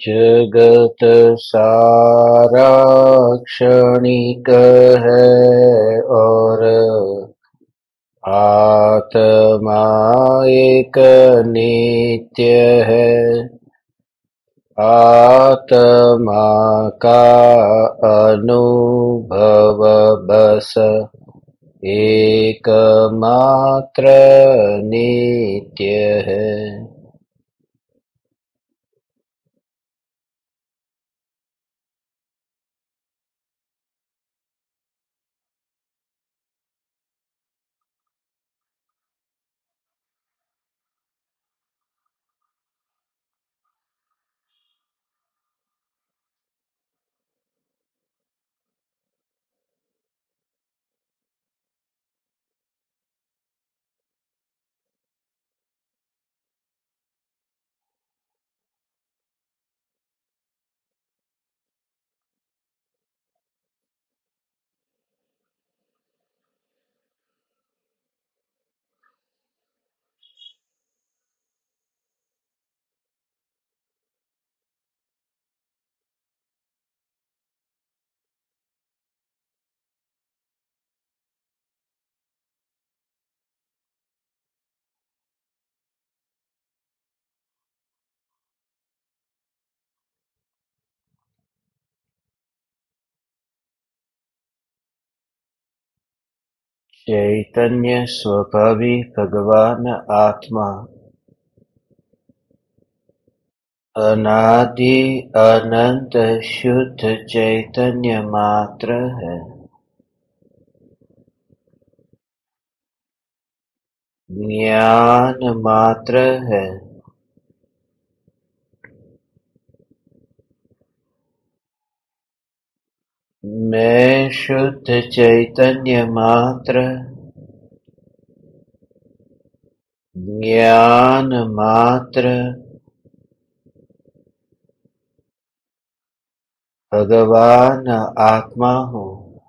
जगत सारा क्षणिक है और आत्मा एक नित्य है। आत्मा का अनुभव बस एकमात्र नित्य है। चैतन्य स्वभावी भगवान आत्मा अनादि अनंत शुद्ध चैतन्य मात्र है। ज्ञान मात्र है। मैं शुद्ध चैतन्य मात्र, ज्ञान मात्र, भगवान आत्मा हूँ।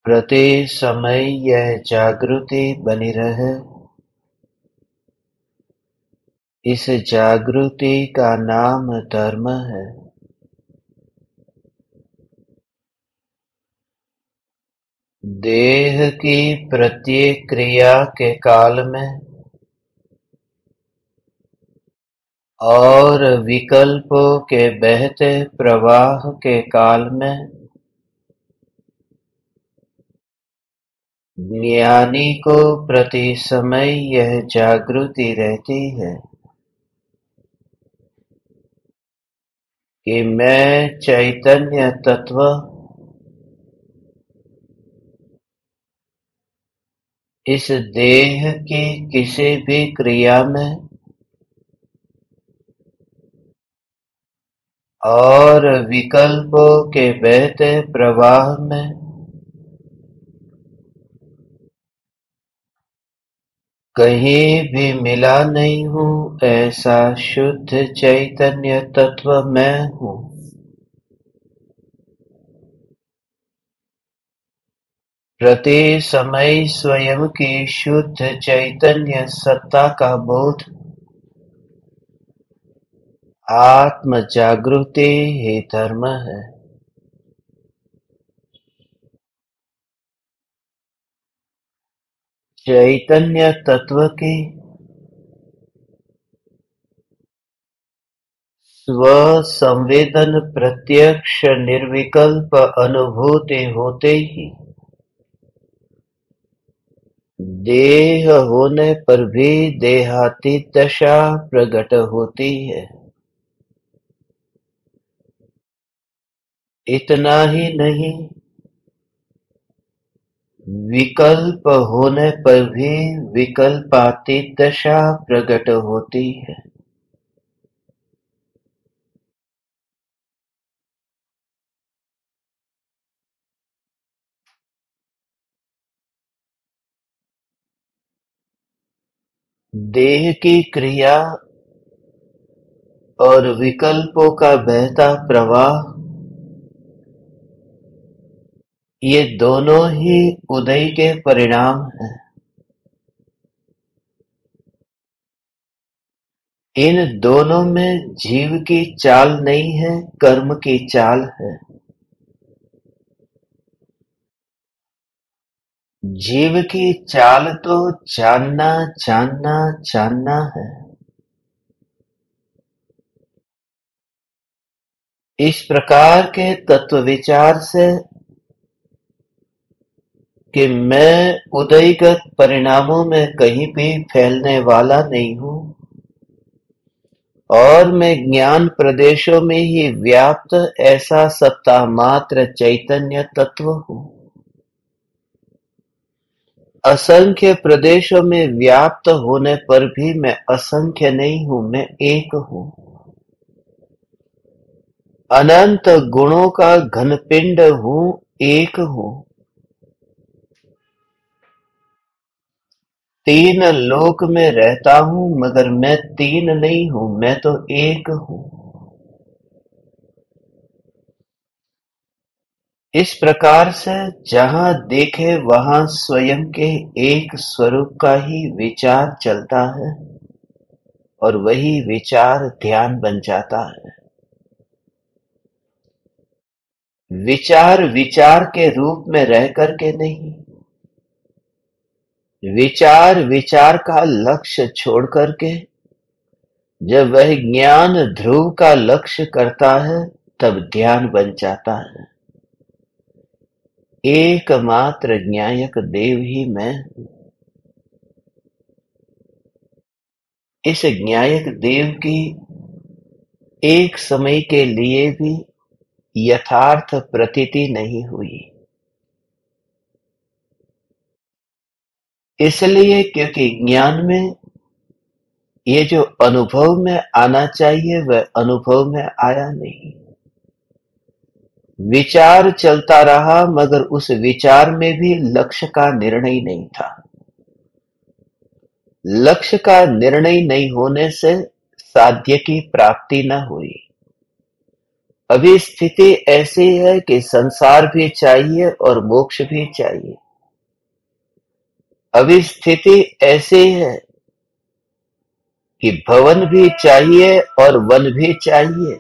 प्रति समय यह जागृति बनी रहे। इस जागृति का नाम धर्म है। देह की प्रत्येक क्रिया के काल में और विकल्पों के बहते प्रवाह के काल में ज्ञानी को प्रति समय यह जागृति रहती है कि मैं चैतन्य तत्व इस देह की किसी भी क्रिया में और विकल्पों के बहते प्रवाह में कहीं भी मिला नहीं हूँ। ऐसा शुद्ध चैतन्य तत्व मैं हूँ। प्रति समय स्वयं की शुद्ध चैतन्य सत्ता का बोध आत्म जागृति ही धर्म है। चैतन्य तत्व की स्व-संवेदन प्रत्यक्ष निर्विकल्प अनुभूति होते ही देह होने पर भी देहातीत दशा प्रकट होती है। इतना ही नहीं, विकल्प होने पर भी विकल्पातीत दशा प्रकट होती है। देह की क्रिया और विकल्पों का बहता प्रवाह, ये दोनों ही उदय के परिणाम हैं। इन दोनों में जीव की चाल नहीं है, कर्म की चाल है। जीव की चाल तो जानना जानना जानना है। इस प्रकार के तत्व विचार से कि मैं उदयगत परिणामों में कहीं भी फैलने वाला नहीं हूँ और मैं ज्ञान प्रदेशों में ही व्याप्त ऐसा सत्ता मात्र चैतन्य तत्व हूँ। असंख्य प्रदेशों में व्याप्त होने पर भी मैं असंख्य नहीं हूँ, मैं एक हूँ। अनंत गुणों का घनपिंड हूँ, एक हूँ। तीन लोक में रहता हूँ मगर मैं तीन नहीं हूँ, मैं तो एक हूँ। इस प्रकार से जहाँ देखे वहाँ स्वयं के एक स्वरूप का ही विचार चलता है और वही विचार ध्यान बन जाता है। विचार विचार के रूप में रह करके नहीं, विचार विचार का लक्ष्य छोड़ करके जब वह ज्ञान ध्रुव का लक्ष्य करता है तब ध्यान बन जाता है। एकमात्र ज्ञायक देव ही मैं हूँ। इस ज्ञायक देव की एक समय के लिए भी यथार्थ प्रतीति नहीं हुई, इसलिए क्योंकि ज्ञान में ये जो अनुभव में आना चाहिए वह अनुभव में आया नहीं। विचार चलता रहा मगर उस विचार में भी लक्ष्य का निर्णय नहीं था। लक्ष्य का निर्णय नहीं होने से साध्य की प्राप्ति न हुई। अभी स्थिति ऐसी है कि संसार भी चाहिए और मोक्ष भी चाहिए। अभी स्थिति ऐसी है कि भवन भी चाहिए और वन भी चाहिए।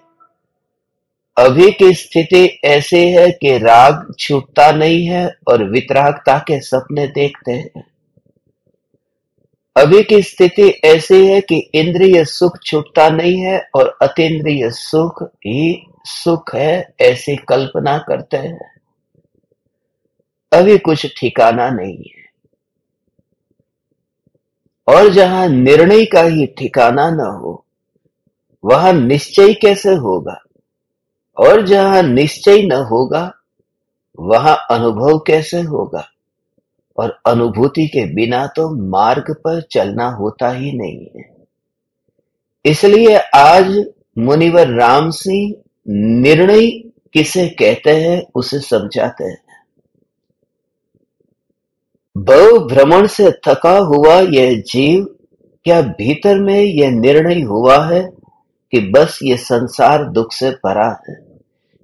अभी की स्थिति ऐसी है कि राग छूटता नहीं है और वितरागता के सपने देखते हैं। अभी की स्थिति ऐसी है कि इंद्रिय सुख छूटता नहीं है और अतीन्द्रिय सुख ही सुख है, ऐसी कल्पना करते हैं। अभी कुछ ठिकाना नहीं है। और जहां निर्णय का ही ठिकाना न हो वहां निश्चय कैसे होगा, और जहां निश्चय न होगा वहां अनुभव कैसे होगा, और अनुभूति के बिना तो मार्ग पर चलना होता ही नहीं है। इसलिए आज मुनिवर राम सिंह निर्णय किसे कहते हैं उसे समझाते हैं। भव भ्रमण से थका हुआ यह जीव क्या भीतर में यह निर्णय हुआ है कि बस ये संसार दुख से भरा है।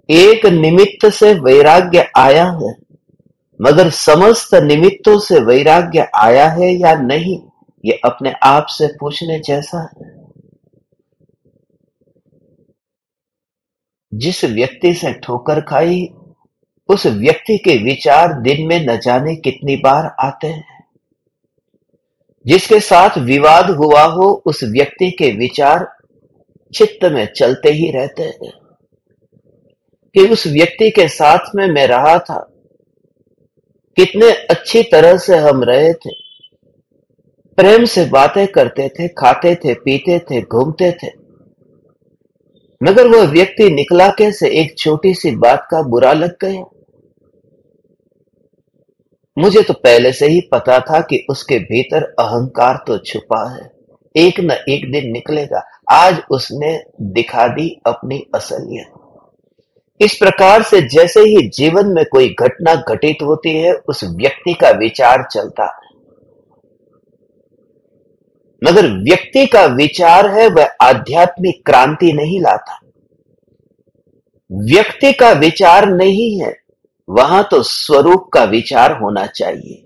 एक निमित्त से वैराग्य आया है मगर समस्त निमित्तों से वैराग्य आया है या नहीं, ये अपने आप से पूछने जैसा है। जिस व्यक्ति से ठोकर खाई उस व्यक्ति के विचार दिन में न जाने कितनी बार आते हैं। जिसके साथ विवाद हुआ हो उस व्यक्ति के विचार चित्त में चलते ही रहते हैं कि उस व्यक्ति के साथ में मैं रहा था, कितने अच्छी तरह से हम रहे थे, प्रेम से बातें करते थे, खाते थे, पीते थे, घूमते थे, मगर वह व्यक्ति निकला कैसे, एक छोटी सी बात का बुरा लग गया। मुझे तो पहले से ही पता था कि उसके भीतर अहंकार तो छुपा है, एक न एक दिन निकलेगा। आज उसने दिखा दी अपनी असलियत। इस प्रकार से जैसे ही जीवन में कोई घटना घटित होती है उस व्यक्ति का विचार चलता है, मगर व्यक्ति का विचार है वह आध्यात्मिक क्रांति नहीं लाता। व्यक्ति का विचार नहीं है, वहां तो स्वरूप का विचार होना चाहिए।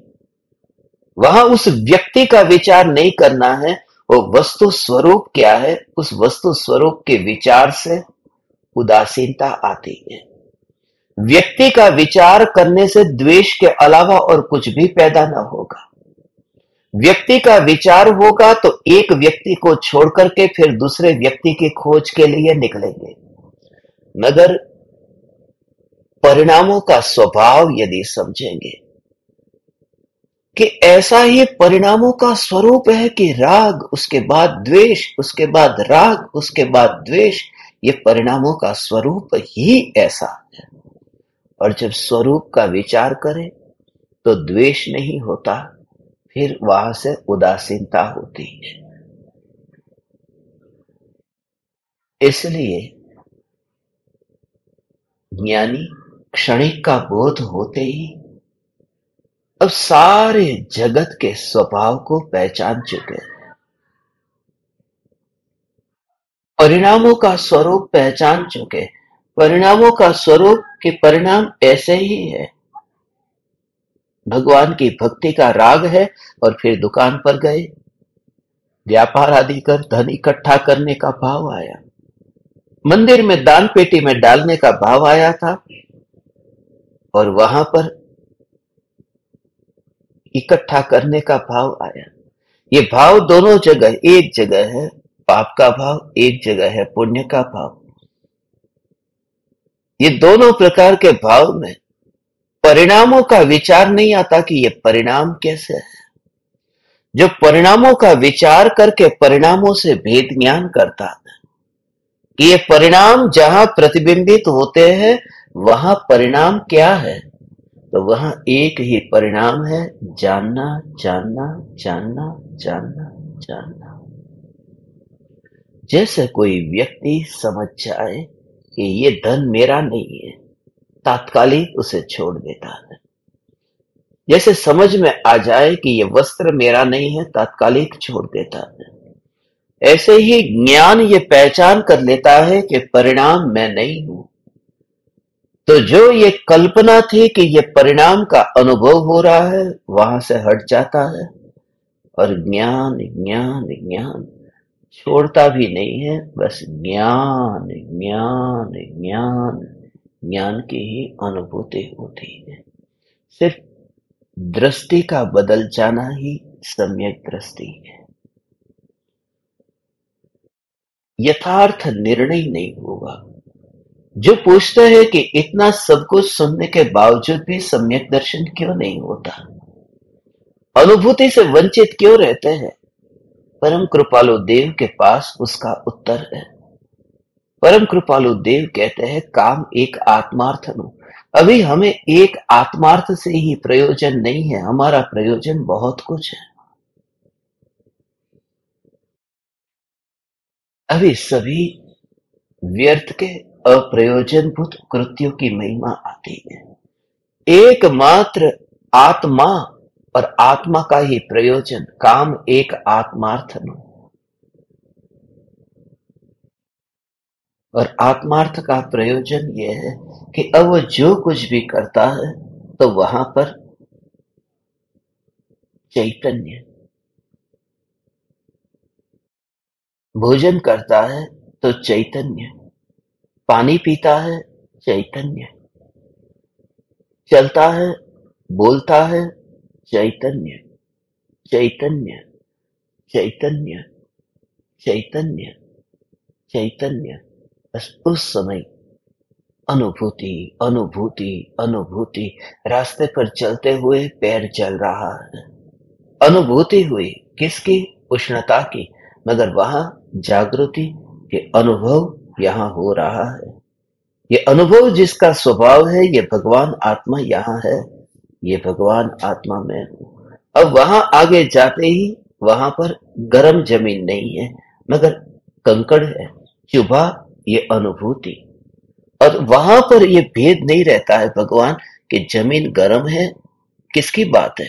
वहां उस व्यक्ति का विचार नहीं करना है, वो वस्तु स्वरूप क्या है, उस वस्तु स्वरूप के विचार से उदासीनता आती है। व्यक्ति का विचार करने से द्वेष के अलावा और कुछ भी पैदा न होगा। व्यक्ति का विचार होगा तो एक व्यक्ति को छोड़ करके फिर दूसरे व्यक्ति की खोज के लिए निकलेंगे, मगर परिणामों का स्वभाव यदि समझेंगे कि ऐसा ही परिणामों का स्वरूप है कि राग, उसके बाद द्वेष, उसके बाद राग, उसके बाद द्वेष, ये परिणामों का स्वरूप ही ऐसा है। और जब स्वरूप का विचार करें तो द्वेष नहीं होता, फिर वहां से उदासीनता होती है। इसलिए ज्ञानी क्षणिक का बोध होते ही अब सारे जगत के स्वभाव को पहचान चुके हैं, परिणामों का स्वरूप पहचान चुके, परिणामों का स्वरूप के परिणाम ऐसे ही है। भगवान की भक्ति का राग है और फिर दुकान पर गए, व्यापार आदि कर धन इकट्ठा करने का भाव आया, मंदिर में दान पेटी में डालने का भाव आया था, और वहां पर इकट्ठा करने का भाव आया। ये भाव दोनों जगह एक जगह है, पाप का भाव, एक जगह है पुण्य का भाव। ये दोनों प्रकार के भाव में परिणामों का विचार नहीं आता कि ये परिणाम कैसे है। जो परिणामों का विचार करके परिणामों से भेद ज्ञान करता है कि ये परिणाम जहां प्रतिबिंबित होते हैं वहां परिणाम क्या है, तो वहां एक ही परिणाम है, जानना जानना जानना जानना जानना। जैसे कोई व्यक्ति समझ जाए कि ये धन मेरा नहीं है, तात्कालिक उसे छोड़ देता है। जैसे समझ में आ जाए कि ये वस्त्र मेरा नहीं है, तात्कालिक छोड़ देता है। ऐसे ही ज्ञान ये पहचान कर लेता है कि परिणाम मैं नहीं हूं, तो जो ये कल्पना थी कि ये परिणाम का अनुभव हो रहा है वहां से हट जाता है, और ज्ञान ज्ञान ज्ञान छोड़ता भी नहीं है, बस ज्ञान ज्ञान ज्ञान ज्ञान की ही अनुभूति होती है। सिर्फ दृष्टि का बदल जाना ही सम्यक दृष्टि है। यथार्थ निर्णय नहीं होगा। जो पूछते हैं कि इतना सब कुछ सुनने के बावजूद भी सम्यक दर्शन क्यों नहीं होता, अनुभूति से वंचित क्यों रहते हैं, परम कृपालु देव के पास उसका उत्तर है। परम कृपालु देव कहते हैं काम एक आत्मार्थ नो। अभी हमें एक आत्मार्थ से ही प्रयोजन नहीं है, हमारा प्रयोजन बहुत कुछ है। अभी सभी व्यर्थ के अप्रयोजनभूत कृत्यों की महिमा आती है। एकमात्र आत्मा और आत्मा का ही प्रयोजन, काम एक आत्मार्थ नो। और आत्मार्थ का प्रयोजन यह है कि अब वो जो कुछ भी करता है तो वहां पर चैतन्य, भोजन करता है तो चैतन्य, पानी पीता है चैतन्य, चलता है बोलता है चैतन्य, चैतन्य चैतन्य चैतन्य चैतन्य। बस उस समय अनुभूति अनुभूति अनुभूति। रास्ते पर चलते हुए पैर जल रहा है, अनुभूति हुई किसकी, उष्णता की, मगर वहां जागृति के अनुभव यहां हो रहा है। ये अनुभव जिसका स्वभाव है, ये भगवान आत्मा यहां है, ये भगवान आत्मा में हूं। अब वहां आगे जाते ही वहां पर गर्म जमीन नहीं है मगर कंकड़ है, चुभा ये अनुभूति। और वहां पर ये भेद नहीं रहता है भगवान कि जमीन गर्म है किसकी बात है,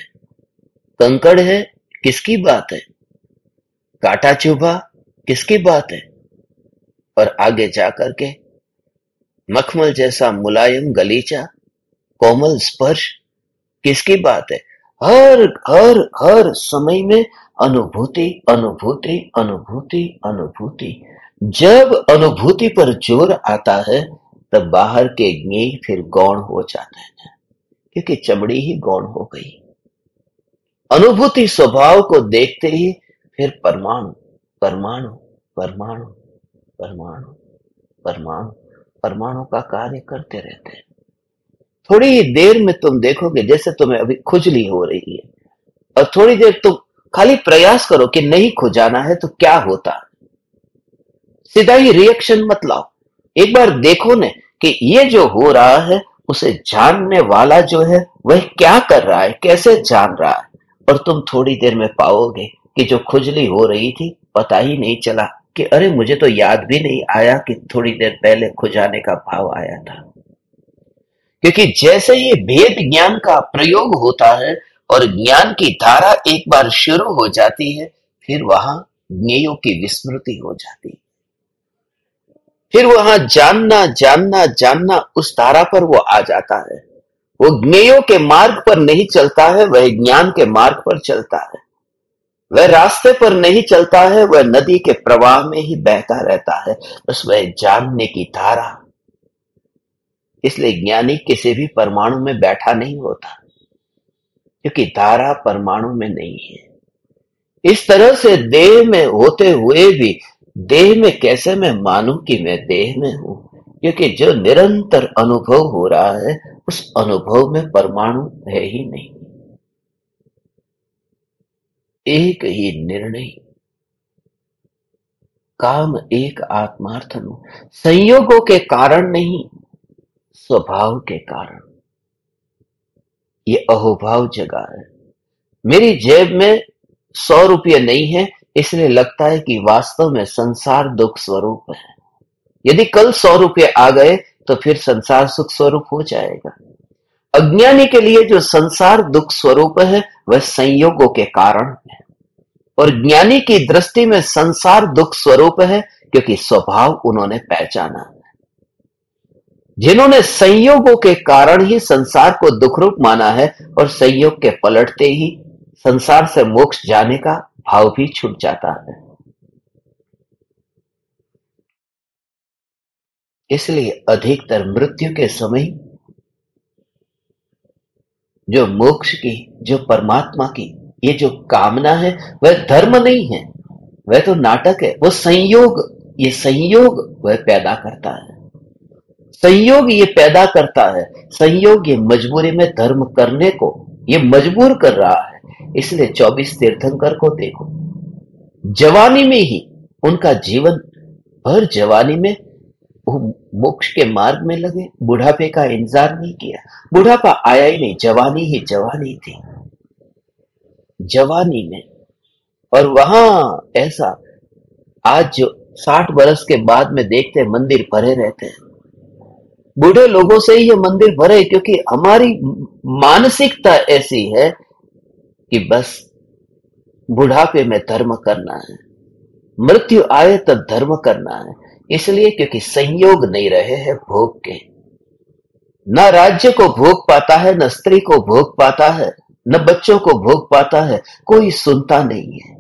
कंकड़ है किसकी बात है, कांटा चुभा किसकी बात है। और आगे जाकर के मखमल जैसा मुलायम गलीचा, कोमल स्पर्श किसकी बात है। हर हर हर समय में अनुभूति, अनुभूति, अनुभूति, अनुभूति। जब अनुभूति पर जोर आता है तब बाहर के ज्ञेय फिर गौण हो जाते हैं, क्योंकि चमड़ी ही गौण हो गई। अनुभूति स्वभाव को देखते ही फिर परमाणु, परमाणु, परमाणु, परमाणु, परमाणु, परमाणु का कार्य करते रहते हैं। थोड़ी ही देर में तुम देखोगे, जैसे तुम्हें अभी खुजली हो रही है, और थोड़ी देर तुम खाली प्रयास करो कि नहीं खुजाना है तो क्या होता। सीधा ही रिएक्शन मत लाओ, एक बार देखो ने कि ये जो हो रहा है उसे जानने वाला जो है वह क्या कर रहा है, कैसे जान रहा है। और तुम थोड़ी देर में पाओगे कि जो खुजली हो रही थी पता ही नहीं चला कि अरे मुझे तो याद भी नहीं आया कि थोड़ी देर पहले खुजाने का भाव आया था। क्योंकि जैसे ये भेद ज्ञान का प्रयोग होता है और ज्ञान की धारा एक बार शुरू हो जाती है, फिर वहां ज्ञेयों की विस्मृति हो जाती है। फिर वहां जानना जानना जानना उस धारा पर वो आ जाता है। वो ज्ञेयों के मार्ग पर नहीं चलता है, वह ज्ञान के मार्ग पर चलता है। वह रास्ते पर नहीं चलता है, वह नदी के प्रवाह में ही बहता रहता है। बस वह जानने की धारा। इसलिए ज्ञानी किसी भी परमाणु में बैठा नहीं होता, क्योंकि धारा परमाणु में नहीं है। इस तरह से देह में होते हुए भी देह में कैसे मैं मानूं कि मैं देह में हूं, क्योंकि जो निरंतर अनुभव हो रहा है उस अनुभव में परमाणु है ही नहीं। एक ही निर्णय, काम एक आत्मार्थन, संयोगों के कारण नहीं, स्वभाव के कारण। ये अहोभाव जगह है। मेरी जेब में 100 रुपये नहीं है, इसलिए लगता है कि वास्तव में संसार दुख स्वरूप है। यदि कल 100 रुपये आ गए तो फिर संसार सुख स्वरूप हो जाएगा। अज्ञानी के लिए जो संसार दुख स्वरूप है वह संयोगों के कारण है, और ज्ञानी की दृष्टि में संसार दुख स्वरूप है क्योंकि स्वभाव उन्होंने पहचाना। जिन्होंने संयोगों के कारण ही संसार को दुख रूप माना है और संयोग के पलटते ही संसार से मोक्ष जाने का भाव भी छूट जाता है। इसलिए अधिकतर मृत्यु के समय जो मोक्ष की, जो परमात्मा की ये जो कामना है वह धर्म नहीं है, वह तो नाटक है। वो संयोग, ये संयोग वह पैदा करता है। संयोग ये पैदा करता है, संयोग ये मजबूरी में धर्म करने को ये मजबूर कर रहा है। इसलिए 24 तीर्थंकर को देखो, जवानी में ही उनका जीवन भर जवानी में वो मोक्ष के मार्ग में लगे, बुढ़ापे का इंतजार नहीं किया। बुढ़ापा आया ही नहीं, जवानी ही जवानी थी, जवानी में। और वहां ऐसा आज जो 60 बरस के बाद में देखते हैं मंदिर भरे रहते हैं, बूढ़े लोगों से ही ये मंदिर भरे, क्योंकि हमारी मानसिकता ऐसी है कि बस बुढ़ापे में धर्म करना है, मृत्यु आए तब धर्म करना है। इसलिए क्योंकि संयोग नहीं रहे हैं भोग के, न राज्य को भोग पाता है, न स्त्री को भोग पाता है, न बच्चों को भोग पाता है, कोई सुनता नहीं है।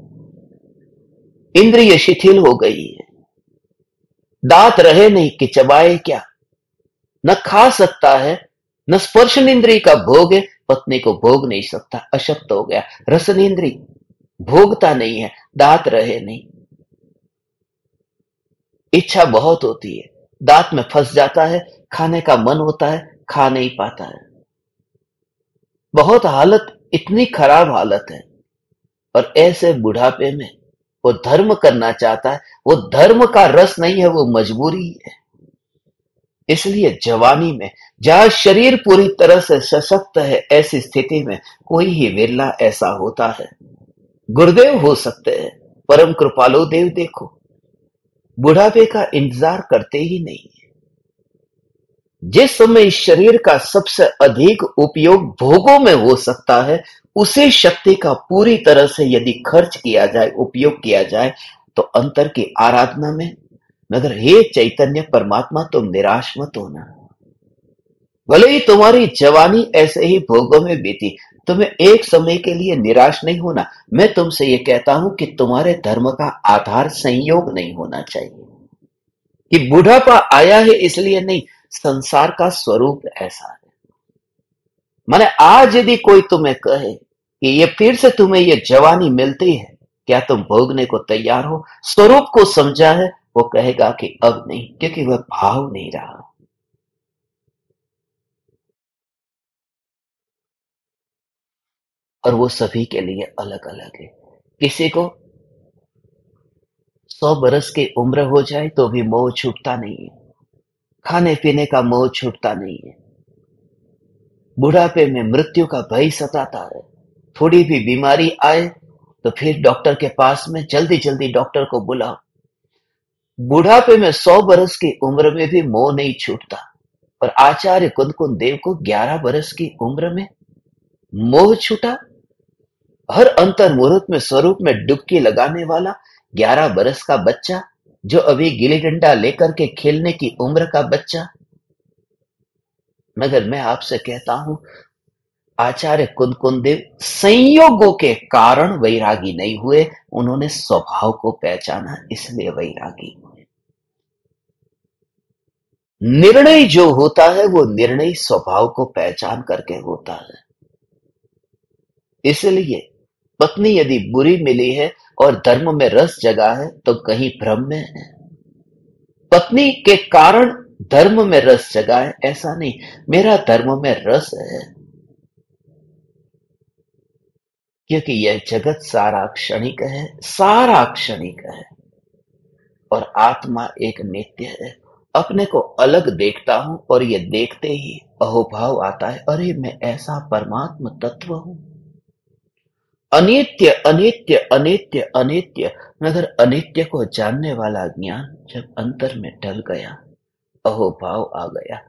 इंद्रिय शिथिल हो गई है, दांत रहे नहीं कि चबाए क्या, न खा सकता है, न स्पर्शन इंद्रिय का भोग है, पत्नी को भोग नहीं सकता, अशक्त हो गया। रसन इंद्रिय भोगता नहीं है, दांत रहे नहीं, इच्छा बहुत होती है, दांत में फंस जाता है, खाने का मन होता है, खा नहीं पाता है। बहुत हालत, इतनी खराब हालत है। और ऐसे बुढ़ापे में वो धर्म करना चाहता है, वो धर्म का रस नहीं है, वो मजबूरी है। इसलिए जवानी में जहां शरीर पूरी तरह से सशक्त है, ऐसी स्थिति में कोई ही विरला ऐसा होता है। गुरुदेव हो सकते हैं, परम कृपालु देव देखो बुढ़ापे का इंतजार करते ही नहीं है। जिस समय इस शरीर का सबसे अधिक उपयोग भोगों में हो सकता है, उसी शक्ति का पूरी तरह से यदि खर्च किया जाए, उपयोग किया जाए, तो अंतर की आराधना में, मगर हे चैतन्य परमात्मा तुम निराश मत होना। भले ही तुम्हारी जवानी ऐसे ही भोगों में बीती, तुम्हें एक समय के लिए निराश नहीं होना। मैं तुमसे ये कहता हूं कि तुम्हारे धर्म का आधार संयोग नहीं होना चाहिए कि बुढ़ापा आया है इसलिए नहीं, संसार का स्वरूप ऐसा है। माने आज यदि कोई तुम्हें कहे कि ये फिर से तुम्हें ये जवानी मिलती है, क्या तुम भोगने को तैयार हो? स्वरूप को समझा है, वो कहेगा कि अब नहीं, क्योंकि वह भाव नहीं रहा। और वो सभी के लिए अलग अलग है। किसी को 100 बरस की उम्र हो जाए तो भी मोह छूटता नहीं है, खाने पीने का मोह छूटता नहीं है, बुढ़ापे में मृत्यु का भय सताता है। थोड़ी भी बीमारी आए तो फिर डॉक्टर के पास में जल्दी जल्दी डॉक्टर को बुलाओ। बुढ़ापे में 100 बरस की उम्र में भी मोह नहीं छूटता। और आचार्य कुंदकुंद देव को 11 बरस की उम्र में मोह छूटा। हर अंतर मुहूर्त में स्वरूप में डुबकी लगाने वाला 11 बरस का बच्चा, जो अभी गिल्ली डंडा लेकर के खेलने की उम्र का बच्चा। मगर मैं आपसे कहता हूं, आचार्य कुंदकुंद देव संयोगों के कारण वैरागी नहीं हुए, उन्होंने स्वभाव को पहचाना, इसलिए वैरागी हुए। निर्णय जो होता है वो निर्णय स्वभाव को पहचान करके होता है। इसलिए पत्नी यदि बुरी मिली है और धर्म में रस जगा है तो कहीं भ्रम में है। पत्नी के कारण धर्म में रस जगा है ऐसा नहीं, मेरा धर्म में रस है, क्योंकि यह जगत सारा क्षणिक है, सारा क्षणिक है और आत्मा एक नित्य है। अपने को अलग देखता हूं और ये देखते ही अहोभाव आता है, अरे मैं ऐसा परमात्म तत्व हूं। अनित्य अनित्य अनित्य अनित्य, मगर अनित्य को जानने वाला ज्ञान जब अंतर में ढल गया, अहोभाव आ गया,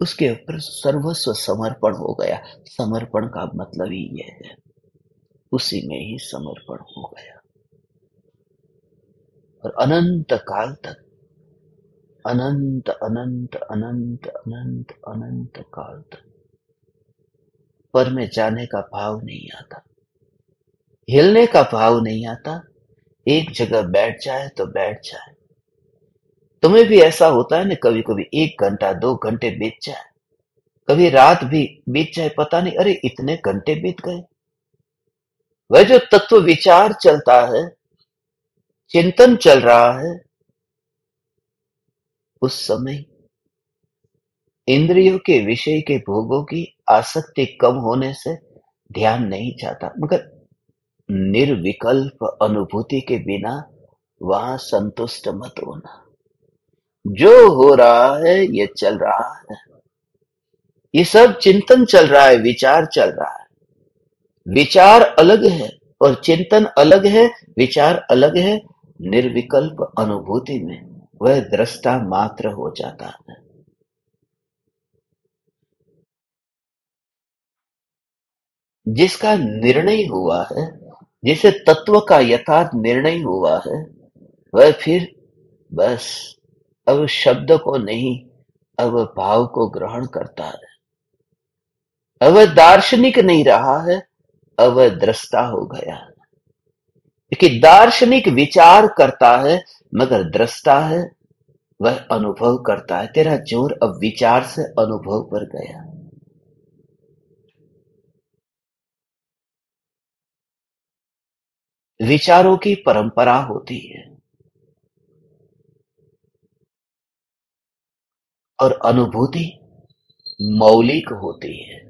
उसके ऊपर सर्वस्व समर्पण हो गया। समर्पण का मतलब ही यह है, उसी में ही समर्पण हो गया। और अनंत काल तक, अनंत अनंत अनंत अनंत अनंत काल तक पर में जाने का भाव नहीं आता, हिलने का भाव नहीं आता। एक जगह बैठ जाए तो बैठ जाए। तुम्हें भी ऐसा होता है ना, कभी कभी 1 घंटा 2 घंटे बीत जाए, कभी रात भी बीत जाए, पता नहीं अरे इतने घंटे बीत गए। वह जो तत्व विचार चलता है, चिंतन चल रहा है, उस समय इंद्रियों के विषय के भोगों की आसक्ति कम होने से ध्यान नहीं जाता, मगर निर्विकल्प अनुभूति के बिना वहां संतुष्ट मत होना। जो हो रहा है ये चल रहा है, ये सब चिंतन चल रहा है, विचार चल रहा है। विचार अलग है और चिंतन अलग है, विचार अलग है। निर्विकल्प अनुभूति में वह दृष्टा मात्र हो जाता है। जिसका निर्णय हुआ है, जिसे तत्व का यथार्थ निर्णय हुआ है, वह फिर बस अब शब्द को नहीं, अब भाव को ग्रहण करता है। अब वह दार्शनिक नहीं रहा है, अब वह दृष्टा हो गया है। क्योंकि दार्शनिक विचार करता है, मगर दृष्टा है वह अनुभव करता है। तेरा जोर अब विचार से अनुभव पर गया। विचारों की परंपरा होती है और अनुभूति मौलिक होती है।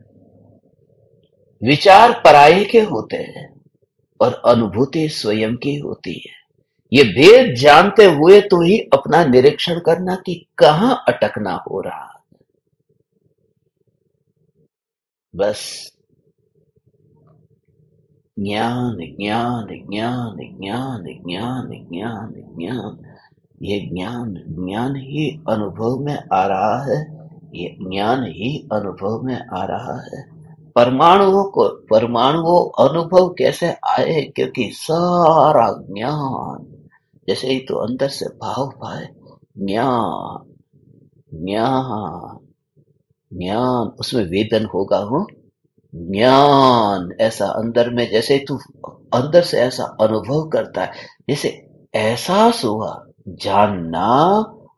विचार पराये के होते हैं और अनुभूति स्वयं की होती है। ये भेद जानते हुए तो ही अपना निरीक्षण करना कि कहां अटकना हो रहा। बस ज्ञान ज्ञान ज्ञान ज्ञान ज्ञान ज्ञान ज्ञान, ये ज्ञान ज्ञान ही अनुभव में आ रहा है, ये ज्ञान ही अनुभव में आ रहा है। परमाणुओं अनुभव कैसे आए? क्योंकि सारा ज्ञान जैसे ही तो अंदर से भाव पाए, ज्ञान ज्ञान ज्ञान, उसमें वेदन होगा, हो ज्ञान ऐसा अंदर में, जैसे तू अंदर से ऐसा अनुभव करता है, जैसे एहसास हुआ, जानना,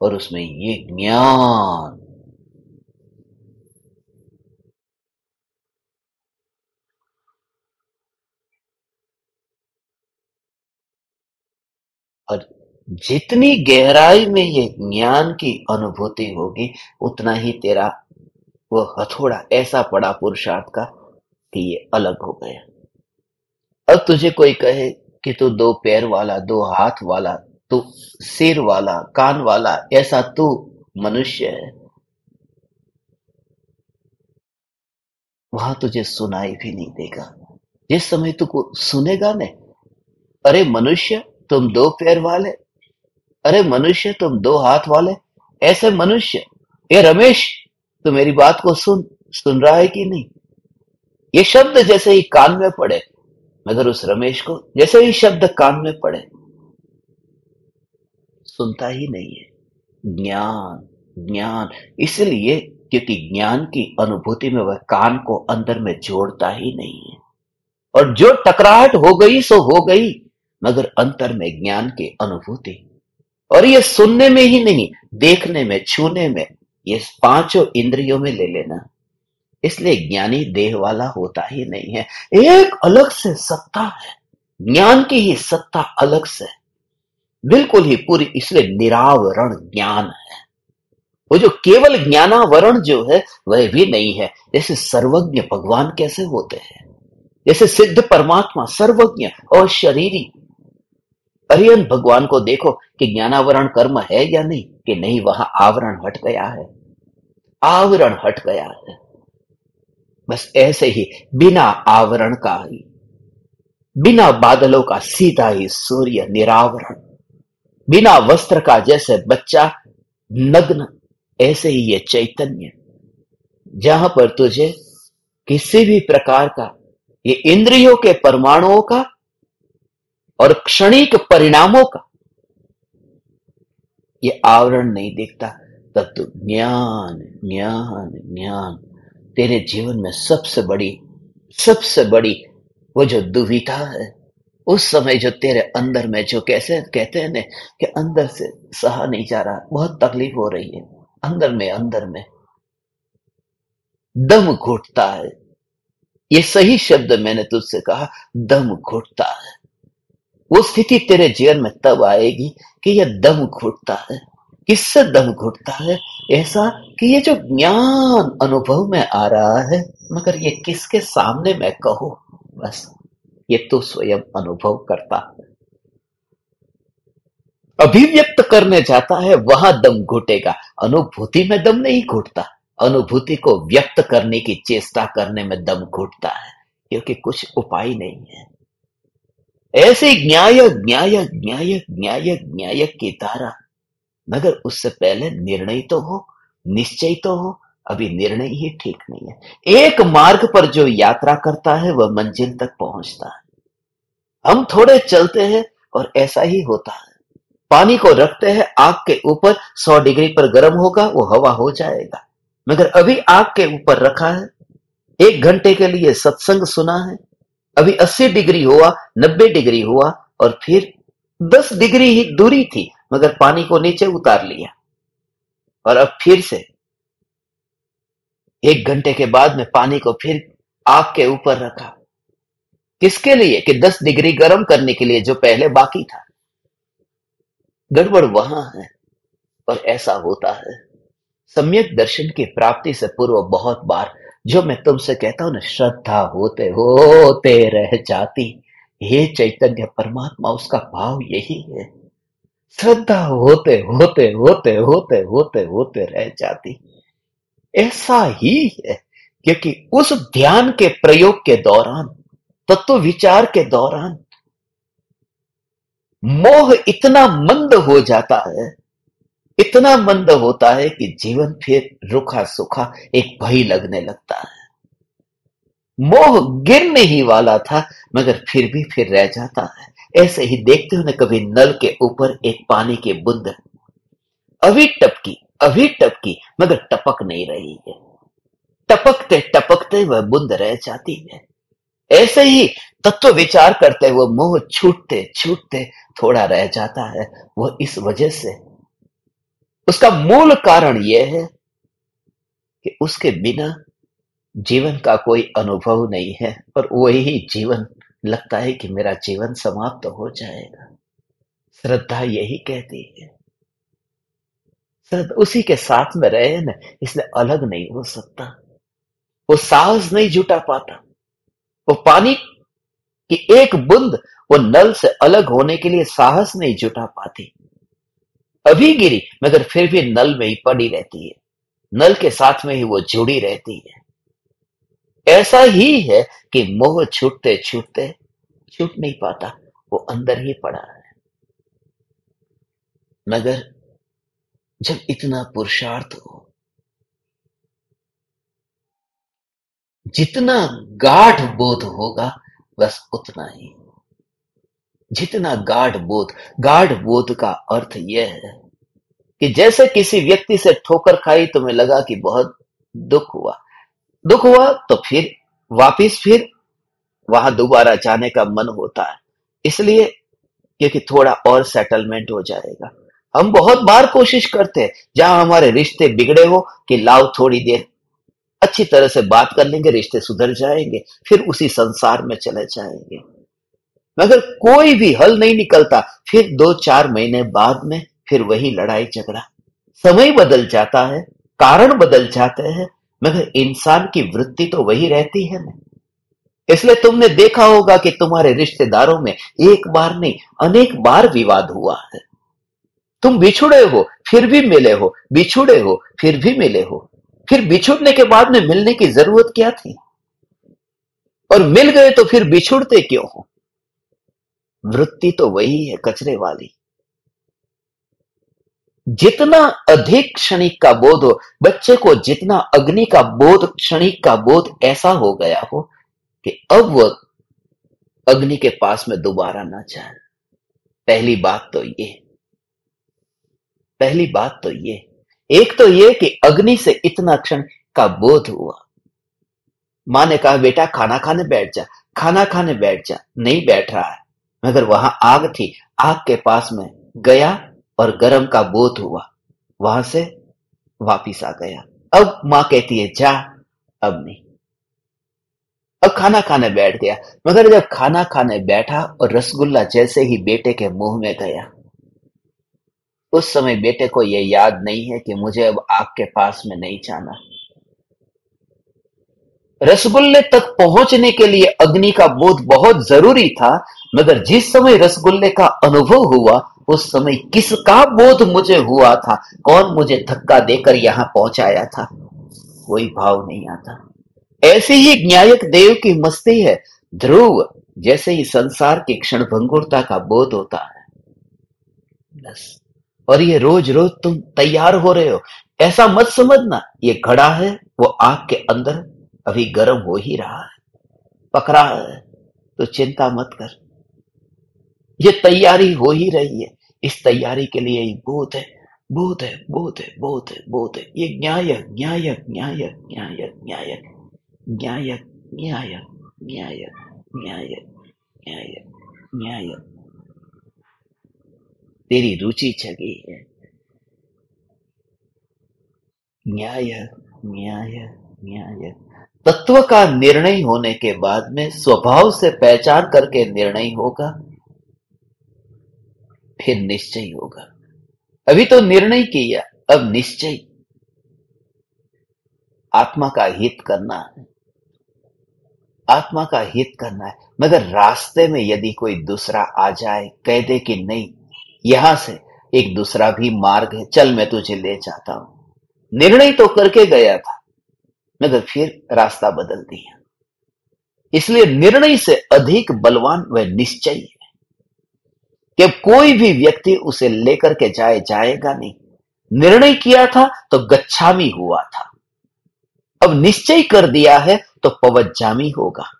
और उसमें ये ज्ञान। और जितनी गहराई में ये ज्ञान की अनुभूति होगी, उतना ही तेरा वो हथौड़ा ऐसा पड़ा पुरुषार्थ का कि ये अलग हो गया। अब तुझे कोई कहे कि तू दो पैर वाला, दो हाथ वाला, तू सिर वाला, कान वाला, ऐसा तू मनुष्य है, वहां तुझे सुनाई भी नहीं देगा। जिस समय तू को सुनेगा ने, अरे मनुष्य तुम दो पैर वाले, अरे मनुष्य तुम दो हाथ वाले, ऐसे मनुष्य, ये रमेश, तू मेरी बात को सुन रहा है कि नहीं? ये शब्द जैसे ही कान में पड़े, मगर उस रमेश को जैसे ही शब्द कान में पड़े, सुनता ही नहीं है। ज्ञान, ज्ञान, इसलिए क्योंकि ज्ञान की अनुभूति में वह कान को अंदर में जोड़ता ही नहीं है। और जो टकराहट हो गई सो हो गई, मगर अंतर में ज्ञान की अनुभूति। और ये सुनने में ही नहीं, देखने में, छूने में, ये पांचों इंद्रियों में ले लेना। इसलिए ज्ञानी देह वाला होता ही नहीं है, एक अलग से सत्ता है। ज्ञान की ही सत्ता अलग से, बिल्कुल ही पूरी, इसलिए निरावरण ज्ञान है। वो जो केवल ज्ञानावरण जो है वह भी नहीं है। जैसे सर्वज्ञ भगवान कैसे होते हैं, जैसे सिद्ध परमात्मा सर्वज्ञ और शरीरी। अरियन भगवान को देखो कि ज्ञानावरण कर्म है या नहीं, कि नहीं, वहां आवरण हट गया है, आवरण हट गया है। बस ऐसे ही बिना आवरण का ही, बिना बादलों का सीधा ही सूर्य निरावरण, बिना वस्त्र का जैसे बच्चा नग्न, ऐसे ही ये चैतन्य, जहां पर तुझे किसी भी प्रकार का ये इंद्रियों के परमाणुओं का और क्षणिक परिणामों का ये आवरण नहीं दिखता, तब तो ज्ञान, ज्ञान, ज्ञान तेरे जीवन में सबसे बड़ी वो जो दुविधा है, उस समय जो तेरे अंदर में, जो कैसे कहते हैं ना कि अंदर से सहा नहीं जा रहा, बहुत तकलीफ हो रही है, अंदर में दम घुटता है। ये सही शब्द मैंने तुझसे कहा, दम घुटता है। वो स्थिति तेरे जीवन में तब आएगी कि यह दम घुटता है। किससे दम घुटता है? ऐसा कि ये जो ज्ञान अनुभव में आ रहा है, मगर ये किसके सामने मैं कहूं? बस ये तो स्वयं अनुभव करता है, अभिव्यक्त करने जाता है, वहां दम घुटेगा। अनुभूति में दम नहीं घुटता, अनुभूति को व्यक्त करने की चेष्टा करने में दम घुटता है, क्योंकि कुछ उपाय नहीं है। ऐसे न्याय न्याय न्याय न्याय न्याय की धारा, मगर उससे पहले निर्णय तो हो, निश्चय तो हो। अभी निर्णय ही ठीक नहीं है। एक मार्ग पर जो यात्रा करता है वह मंजिल तक पहुंचता है। हम थोड़े चलते हैं और ऐसा ही होता है। पानी को रखते हैं आग के ऊपर, 100 डिग्री पर गर्म होगा, वो हवा हो जाएगा। मगर अभी आग के ऊपर रखा है, 1 घंटे के लिए सत्संग सुना है, अभी 80 डिग्री हुआ, 90 डिग्री हुआ, और फिर 10 डिग्री ही दूरी थी, मगर पानी को नीचे उतार लिया। और अब फिर से 1 घंटे के बाद में पानी को फिर आग के ऊपर रखा, किसके लिए? कि 10 डिग्री गर्म करने के लिए, जो पहले बाकी था। गड़बड़ वहां है। और ऐसा होता है सम्यक दर्शन की प्राप्ति से पूर्व बहुत बार, जो मैं तुमसे कहता हूं ना, श्रद्धा होते होते रह जाती। हे चैतन्य परमात्मा, उसका भाव यही है। श्रद्धा होते होते होते होते होते होते रह जाती। ऐसा ही है, क्योंकि उस ध्यान के प्रयोग के दौरान, तत्व विचार के दौरान, मोह इतना मंद हो जाता है, इतना मंद होता है कि जीवन फिर रुखा सुखा एक भय लगने लगता है। मोह गिरने ही वाला था, मगर फिर रह जाता है। ऐसे ही देखते हो ना, कभी नल के ऊपर एक पानी की बूंद अभी टपकी, मगर टपक नहीं रही है। टपकते टपकते वह बूंद रह जाती है। ऐसे ही तत्व विचार करते वो मोह छूटते छूटते थोड़ा रह जाता है। वह इस वजह से, उसका मूल कारण यह है कि उसके बिना जीवन का कोई अनुभव नहीं है, और वही जीवन लगता है कि मेरा जीवन समाप्त तो हो जाएगा। श्रद्धा यही कहती है, श्रद्धा उसी के साथ में रहे ना, इसलिए अलग नहीं हो सकता। वो साहस नहीं जुटा पाता, वो पानी की एक बूंद वो नल से अलग होने के लिए साहस नहीं जुटा पाती। अभी गिरी मगर फिर भी नल में ही पड़ी रहती है, नल के साथ में ही वो जुड़ी रहती है। ऐसा ही है कि मोह छूटते छूटते छूट नहीं पाता, वो अंदर ही पड़ा है। मगर जब इतना पुरुषार्थ हो, जितना गाढ़ बोध होगा बस उतना ही, जितना गाढ़ बोध का अर्थ यह है कि जैसे किसी व्यक्ति से ठोकर खाई, तुम्हें लगा कि बहुत दुख हुआ तो फिर वापिस फिर वहां दोबारा जाने का मन होता है, इसलिए क्योंकि थोड़ा और सेटलमेंट हो जाएगा। हम बहुत बार कोशिश करते हैं जहां हमारे रिश्ते बिगड़े हो कि लाओ थोड़ी देर अच्छी तरह से बात कर लेंगे, रिश्ते सुधर जाएंगे, फिर उसी संसार में चले जाएंगे। मगर कोई भी हल नहीं निकलता, फिर 2-4 महीने बाद में फिर वही लड़ाई झगड़ा। समय बदल जाता है, कारण बदल जाते हैं, मगर इंसान की वृत्ति तो वही रहती है ना। इसलिए तुमने देखा होगा कि तुम्हारे रिश्तेदारों में एक बार नहीं अनेक बार विवाद हुआ है। तुम बिछुड़े हो फिर भी मिले हो, बिछुड़े हो फिर भी मिले हो, फिर बिछुड़ने के बाद में मिलने की जरूरत क्या थी? और मिल गए तो फिर बिछुड़ते क्यों हो? वृत्ति तो वही है, कचरे वाली। जितना अधिक क्षणिक का बोध हो, बच्चे को जितना अग्नि का बोध, क्षणिक का बोध ऐसा हो गया हो कि अब वह अग्नि के पास में दोबारा ना जाए। पहली बात तो ये, एक तो ये कि अग्नि से इतना क्षण का बोध हुआ। माँ ने कहा बेटा खाना खाने बैठ जा, नहीं बैठ रहा है, मगर वहां आग थी, आग के पास में गया और गर्म का बोध हुआ, वहां से वापिस आ गया। अब माँ कहती है जा, अब नहीं, अब खाना खाने बैठ गया। मगर जब खाना खाने बैठा और रसगुल्ला जैसे ही बेटे के मुंह में गया, उस समय बेटे को यह याद नहीं है कि मुझे अब आग के पास में नहीं जाना। रसगुल्ले तक पहुंचने के लिए अग्नि का बोध बहुत जरूरी था, मगर जिस समय रसगुल्ले का अनुभव हुआ उस समय किसका बोध मुझे हुआ था, कौन मुझे धक्का देकर यहां पहुंचाया था, कोई भाव नहीं आता। ऐसे ही न्यायक देव की मस्ती है। ध्रुव जैसे ही संसार की क्षण भंगुरता का बोध होता है, बस। और ये रोज रोज तुम तैयार हो रहे हो, ऐसा मत समझना ये घड़ा है वो आग के अंदर अभी गर्म हो ही रहा है, पक रहा है, तो चिंता मत कर, ये तैयारी हो ही रही है। इस तैयारी के लिए ही बोध है, ये न्यायक न्यायक न्यायक न्यायक न्यायक न्यायक न्यायक न्यायक न्यायक न्यायक न्यायक तेरी रुचि जगी है। न्यायक न्यायक न्यायक तत्व का निर्णय होने के बाद में स्वभाव से पहचान करके निर्णय होगा, फिर निश्चय होगा। अभी तो निर्णय किया, अब निश्चय। आत्मा का हित करना है, आत्मा का हित करना है। मगर रास्ते में यदि कोई दूसरा आ जाए, कह दे कि नहीं यहां से एक दूसरा भी मार्ग है, चल मैं तुझे ले जाता हूं। निर्णय तो करके गया था, मगर फिर रास्ता बदल दिया। इसलिए निर्णय से अधिक बलवान वह निश्चय है कि अब कोई भी व्यक्ति उसे लेकर के जाएगा नहीं। निर्णय किया था तो गच्छामी हुआ था, अब निश्चय कर दिया है तो पवज्जामी होगा।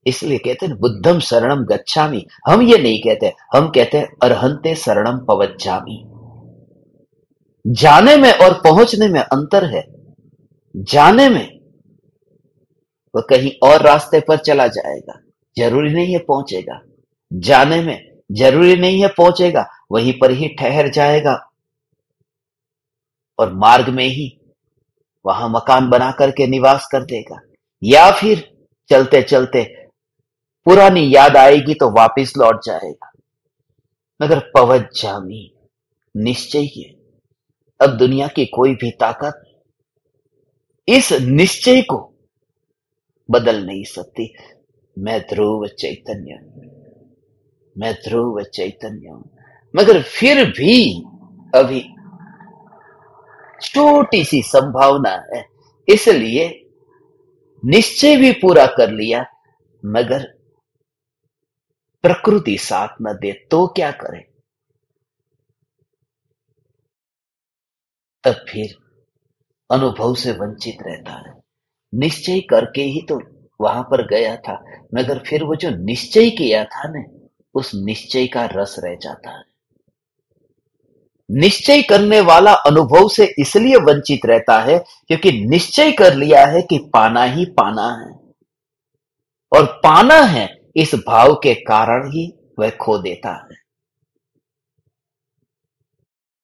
इसलिए कहते हैं बुद्धम शरणम गच्छामि। हम ये नहीं कहते, हम कहते हैं अरहंते शरणम पवज्जामी। जाने में और पहुंचने में अंतर है। जाने में वह कहीं और रास्ते पर चला जाएगा, जरूरी नहीं है पहुंचेगा। जाने में जरूरी नहीं है पहुंचेगा, वहीं पर ही ठहर जाएगा और मार्ग में ही वहां मकान बना करके निवास कर देगा। या फिर चलते चलते पुरानी याद आएगी तो वापस लौट जाएगा। मगर पवज्जामी निश्चय ही है। अब दुनिया की कोई भी ताकत इस निश्चय को बदल नहीं सकती। मैं ध्रुव चैतन्य हूं, मैं ध्रुव चैतन्य हूं। मगर फिर भी अभी छोटी सी संभावना है, इसलिए निश्चय भी पूरा कर लिया, मगर प्रकृति साथ न दे तो क्या करे? तब फिर अनुभव से वंचित रहता है। निश्चय करके ही तो वहां पर गया था, मगर फिर वो जो निश्चय किया था ना, उस निश्चय का रस रह जाता है। निश्चय करने वाला अनुभव से इसलिए वंचित रहता है क्योंकि निश्चय कर लिया है कि पाना ही पाना है, और पाना है इस भाव के कारण ही वह खो देता है।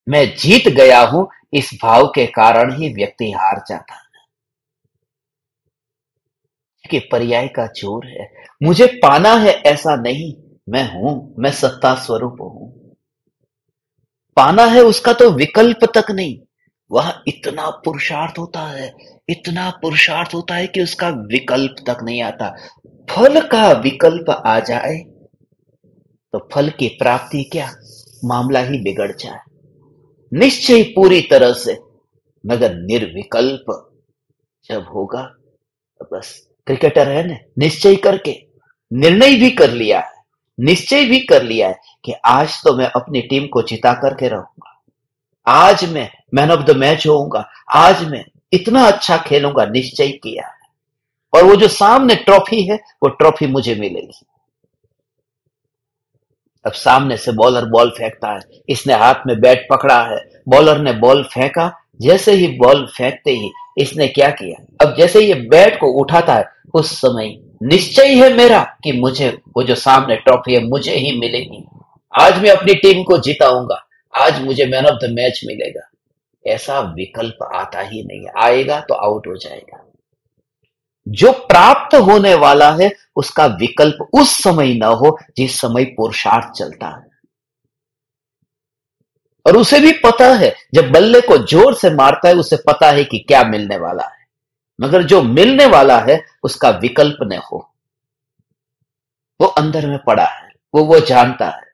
मैं जीत गया हूं इस भाव के कारण ही व्यक्ति हार जाता है। कि पर्याय का जोर है। मुझे पाना है ऐसा नहीं, मैं हूं, मैं सत्ता स्वरूप हूं। पाना है उसका तो विकल्प तक नहीं। वह इतना पुरुषार्थ होता है, इतना पुरुषार्थ होता है कि उसका विकल्प तक नहीं आता। फल का विकल्प आ जाए तो फल की प्राप्ति क्या, मामला ही बिगड़ जाए। निश्चय पूरी तरह से, मगर निर्विकल्प जब होगा तो बस। क्रिकेटर है ना, निश्चय करके निर्णय भी कर लिया है, निश्चय भी कर लिया है कि आज तो मैं अपनी टीम को जिता करके रहूंगा, आज मैं मैन ऑफ द मैच होऊंगा, आज मैं इतना अच्छा खेलूंगा, निश्चय किया है। और वो जो सामने ट्रॉफी है, वो ट्रॉफी मुझे मिलेगी। अब सामने से बॉलर बॉल फेंकता है, इसने हाथ में बैट पकड़ा है, बॉलर ने बॉल फेंका। जैसे ही बॉल फेंकते ही इसने क्या किया, अब जैसे ये बैट को उठाता है, उस समय निश्चय है मेरा कि मुझे वो जो सामने ट्रॉफी है मुझे ही मिलेगी, आज मैं अपनी टीम को जिताऊंगा, आज मुझे मैन ऑफ द मैच मिलेगा। ऐसा विकल्प आता ही नहीं है, आएगा तो आउट हो जाएगा। जो प्राप्त होने वाला है उसका विकल्प उस समय न हो जिस समय पुरुषार्थ चलता है। और उसे भी पता है, जब बल्ले को जोर से मारता है उसे पता है कि क्या मिलने वाला है, मगर जो मिलने वाला है उसका विकल्प न हो, वो अंदर में पड़ा है, वो जानता है,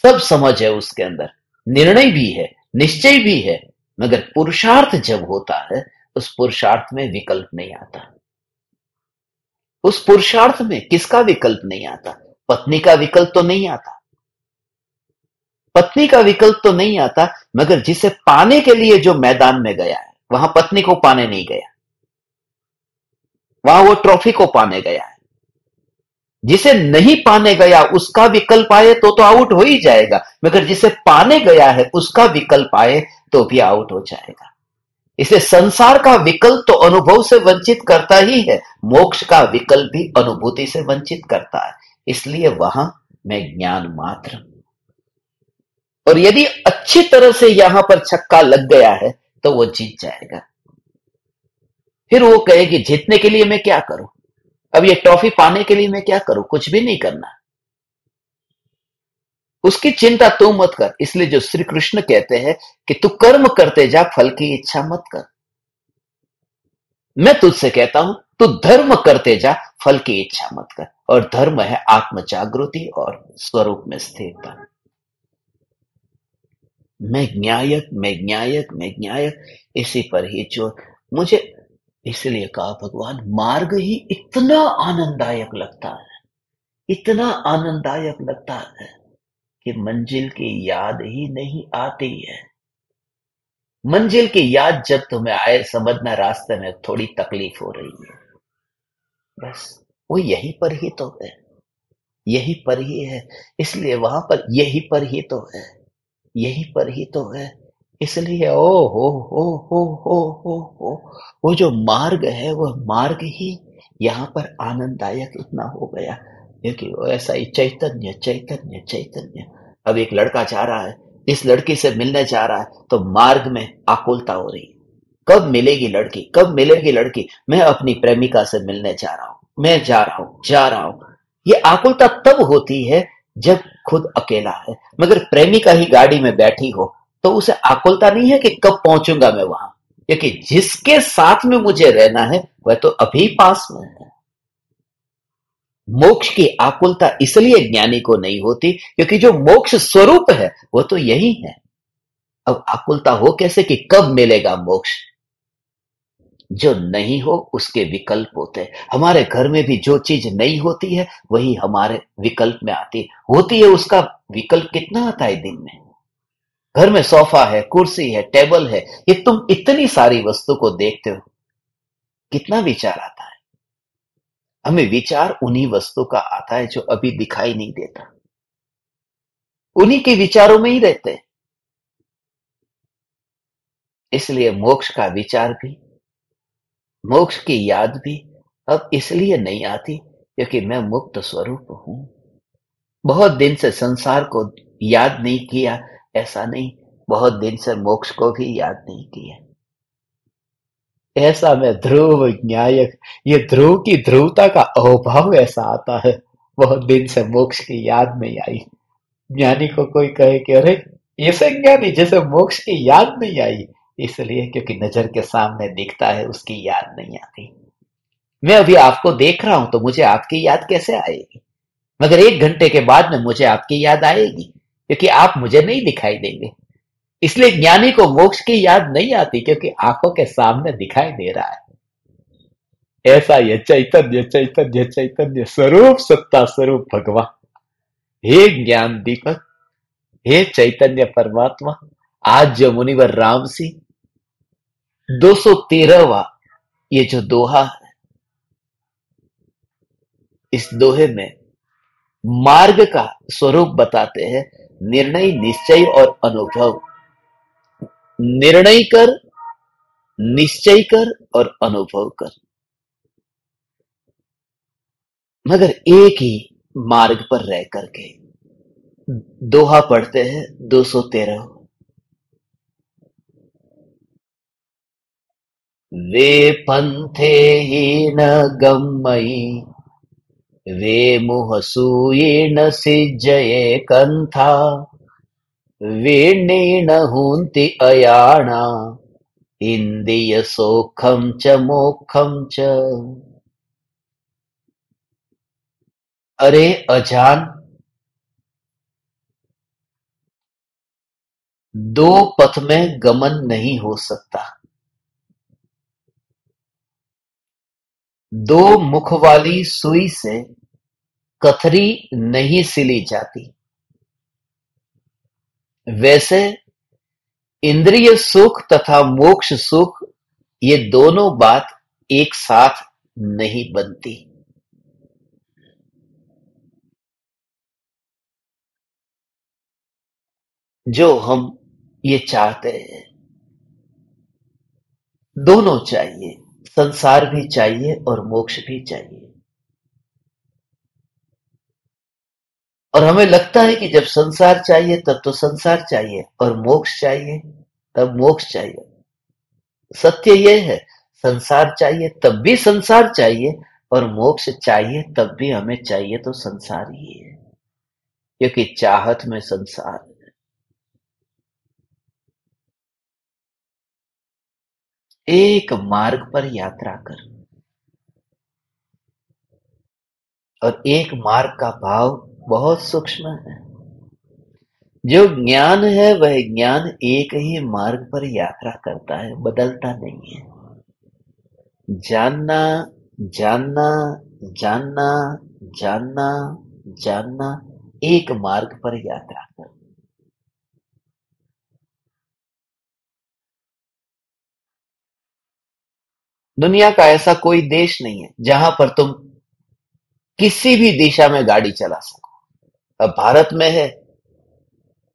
सब समझ है उसके अंदर, निर्णय भी है, निश्चय भी है, मगर पुरुषार्थ जब होता है उस पुरुषार्थ में विकल्प नहीं आता। उस पुरुषार्थ में किसका विकल्प नहीं आता? पत्नी का विकल्प तो नहीं आता, पत्नी का विकल्प तो नहीं आता, मगर जिसे पाने के लिए जो मैदान में गया है, वहां पत्नी को पाने नहीं गया, वहां वो ट्रॉफी को पाने गया है। जिसे नहीं पाने गया उसका विकल्प आए तो आउट हो ही जाएगा, मगर जिसे पाने गया है उसका विकल्प आए तो भी आउट हो जाएगा। इसे संसार का विकल्प तो अनुभव से वंचित करता ही है, मोक्ष का विकल्प भी अनुभूति से वंचित करता है। इसलिए वहां मैं ज्ञान मात्र। और यदि अच्छी तरह से यहां पर छक्का लग गया है तो वो जीत जाएगा। फिर वो कहे कि जीतने के लिए मैं क्या करूं, अब ये ट्रॉफी पाने के लिए मैं क्या करूं? कुछ भी नहीं करना, उसकी चिंता तू मत कर। इसलिए जो श्री कृष्ण कहते हैं कि तू कर्म करते जा, फल की इच्छा मत कर। मैं तुझसे कहता हूं तू धर्म करते जा, फल की इच्छा मत कर। और धर्म है आत्म जागृति और स्वरूप में स्थिरता। मैं ज्ञायक, मैं ज्ञायक, मैं ज्ञायक, इसी पर ही जो मुझे, इसलिए कहा भगवान, मार्ग ही इतना आनंददायक लगता है, इतना आनंददायक लगता है कि मंजिल की याद ही नहीं आती है। मंजिल की याद जब तुम्हें आए, समझना रास्ते में थोड़ी तकलीफ हो रही है, बस। वो यहीं पर ही तो है, यहीं पर ही है। इसलिए वहां पर यहीं पर ही तो है, यहीं पर ही तो है। इसलिए ओ हो हो हो हो हो, वो जो मार्ग है वह मार्ग ही यहाँ पर आनंददायक इतना हो गया क्योंकि वो ऐसा ही चैतन्य चैतन्य चैतन्य। अब एक लड़का जा रहा है, इस लड़की से मिलने जा रहा है, तो मार्ग में आकुलता हो रही है। कब मिलेगी लड़की, कब मिलेगी लड़की? मैं अपनी प्रेमिका से मिलने जा रहा हूं, मैं जा रहा हूं, जा रहा हूं। ये आकुलता तब होती है जब खुद अकेला है। मगर प्रेमिका ही गाड़ी में बैठी हो तो उसे आकुलता नहीं है कि कब पहुंचूंगा मैं वहां, क्योंकि जिसके साथ में मुझे रहना है वह तो अभी पास में है। मोक्ष की आकुलता इसलिए ज्ञानी को नहीं होती क्योंकि जो मोक्ष स्वरूप है वो तो यही है। अब आकुलता हो कैसे कि कब मिलेगा मोक्ष? जो नहीं हो उसके विकल्प होते हैं। हमारे घर में भी जो चीज नहीं होती है वही हमारे विकल्प में आती है। होती है उसका विकल्प कितना आता है दिन में? घर में सोफा है, कुर्सी है, टेबल है, ये तुम इतनी सारी वस्तु को देखते हो, कितना विचार आता है? हमें विचार उन्हीं वस्तु का आता है जो अभी दिखाई नहीं देता, उन्हीं के विचारों में ही रहते हैं। इसलिए मोक्ष का विचार भी, मोक्ष की याद भी अब इसलिए नहीं आती क्योंकि मैं मुक्त स्वरूप हूं। बहुत दिन से संसार को याद नहीं किया, ऐसा नहीं, बहुत दिन से मोक्ष को भी याद नहीं किया। ऐसा में ध्रुव न्यायक, ये ध्रुव की ध्रुवता का अभाव ऐसा आता है। बहुत दिन से मोक्ष की याद नहीं आई। ज्ञानी को कोई कहे कि अरे ऐसे ज्ञानी जैसे मोक्ष की याद नहीं आई, इसलिए क्योंकि नजर के सामने दिखता है, उसकी याद नहीं आती। मैं अभी आपको देख रहा हूं तो मुझे आपकी याद कैसे आएगी? मगर 1 घंटे के बाद में मुझे आपकी याद आएगी क्योंकि आप मुझे नहीं दिखाई देंगे। इसलिए ज्ञानी को मोक्ष की याद नहीं आती क्योंकि आंखों के सामने दिखाई दे रहा है। ऐसा ये चैतन्य चैतन्य चैतन्य स्वरूप सत्ता स्वरूप भगवान, हे ज्ञान दीपक, हे चैतन्य परमात्मा। आज जो मुनिवर राम सी 213वां ये जो दोहा है, इस दोहे में मार्ग का स्वरूप बताते हैं। निर्णय, निश्चय और अनुभव। निर्णय कर, निश्चय कर और अनुभव कर। मगर एक ही मार्ग पर रह करके दोहा पढ़ते हैं 213। वे पंथे हीन गम्मयि, वे मुह सूयेन सिज्जये कंथा, वेण्णेन हुन्ति अयाणा, इंद्रिय सोखम च मोक्षम च। अरे अजान, दो पथ में गमन नहीं हो सकता। दो मुख वाली सुई से कथरी नहीं सिली जाती। वैसे इंद्रिय सुख तथा मोक्ष सुख, ये दोनों बात एक साथ नहीं बनती। जो हम ये चाहते हैं, दोनों चाहिए, संसार भी चाहिए और मोक्ष भी चाहिए। और हमें लगता है कि जब संसार चाहिए तब तो संसार चाहिए और मोक्ष चाहिए तब मोक्ष चाहिए। सत्य यह है, संसार चाहिए तब भी संसार चाहिए और मोक्ष चाहिए तब भी हमें चाहिए तो संसार ही है, क्योंकि चाहत में संसार। एक मार्ग पर यात्रा कर, और एक मार्ग का भाव बहुत सूक्ष्म है। जो ज्ञान है वह ज्ञान एक ही मार्ग पर यात्रा करता है, बदलता नहीं है। जानना, जानना, जानना, जानना, जानना, एक मार्ग पर यात्रा कर। दुनिया का ऐसा कोई देश नहीं है जहां पर तुम किसी भी दिशा में गाड़ी चला सको। अब भारत में है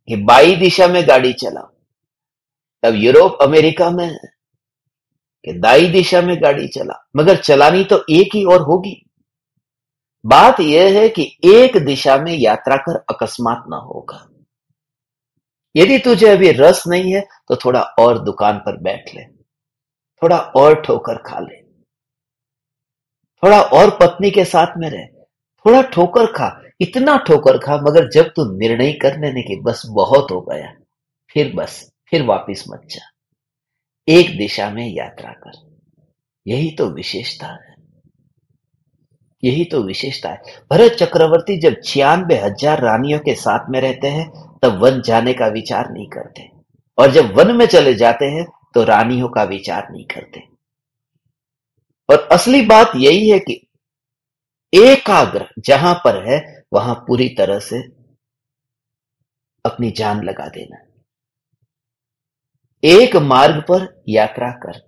कि 22 दिशा में गाड़ी चलाओ। अब यूरोप अमेरिका में है कि दाई दिशा में गाड़ी चला, मगर चलानी तो एक ही और होगी। बात यह है कि एक दिशा में यात्रा कर अकस्मात ना होगा। यदि तुझे अभी रस नहीं है तो थोड़ा और दुकान पर बैठ ले, थोड़ा और ठोकर खा ले, थोड़ा और पत्नी के साथ में रहे, थोड़ा ठोकर खा, इतना ठोकर खा, मगर जब तू निर्णय कर लेने की बस बहुत हो गया, फिर वापिस मत जा। एक दिशा में यात्रा कर। यही तो विशेषता है, यही तो विशेषता है। भरत चक्रवर्ती जब 96,000 रानियों के साथ में रहते हैं तब वन जाने का विचार नहीं करते, और जब वन में चले जाते हैं तो रानियों का विचार नहीं करते। और असली बात यही है कि एकाग्र जहां पर है वहां पूरी तरह से अपनी जान लगा देना। एक मार्ग पर यात्रा कर।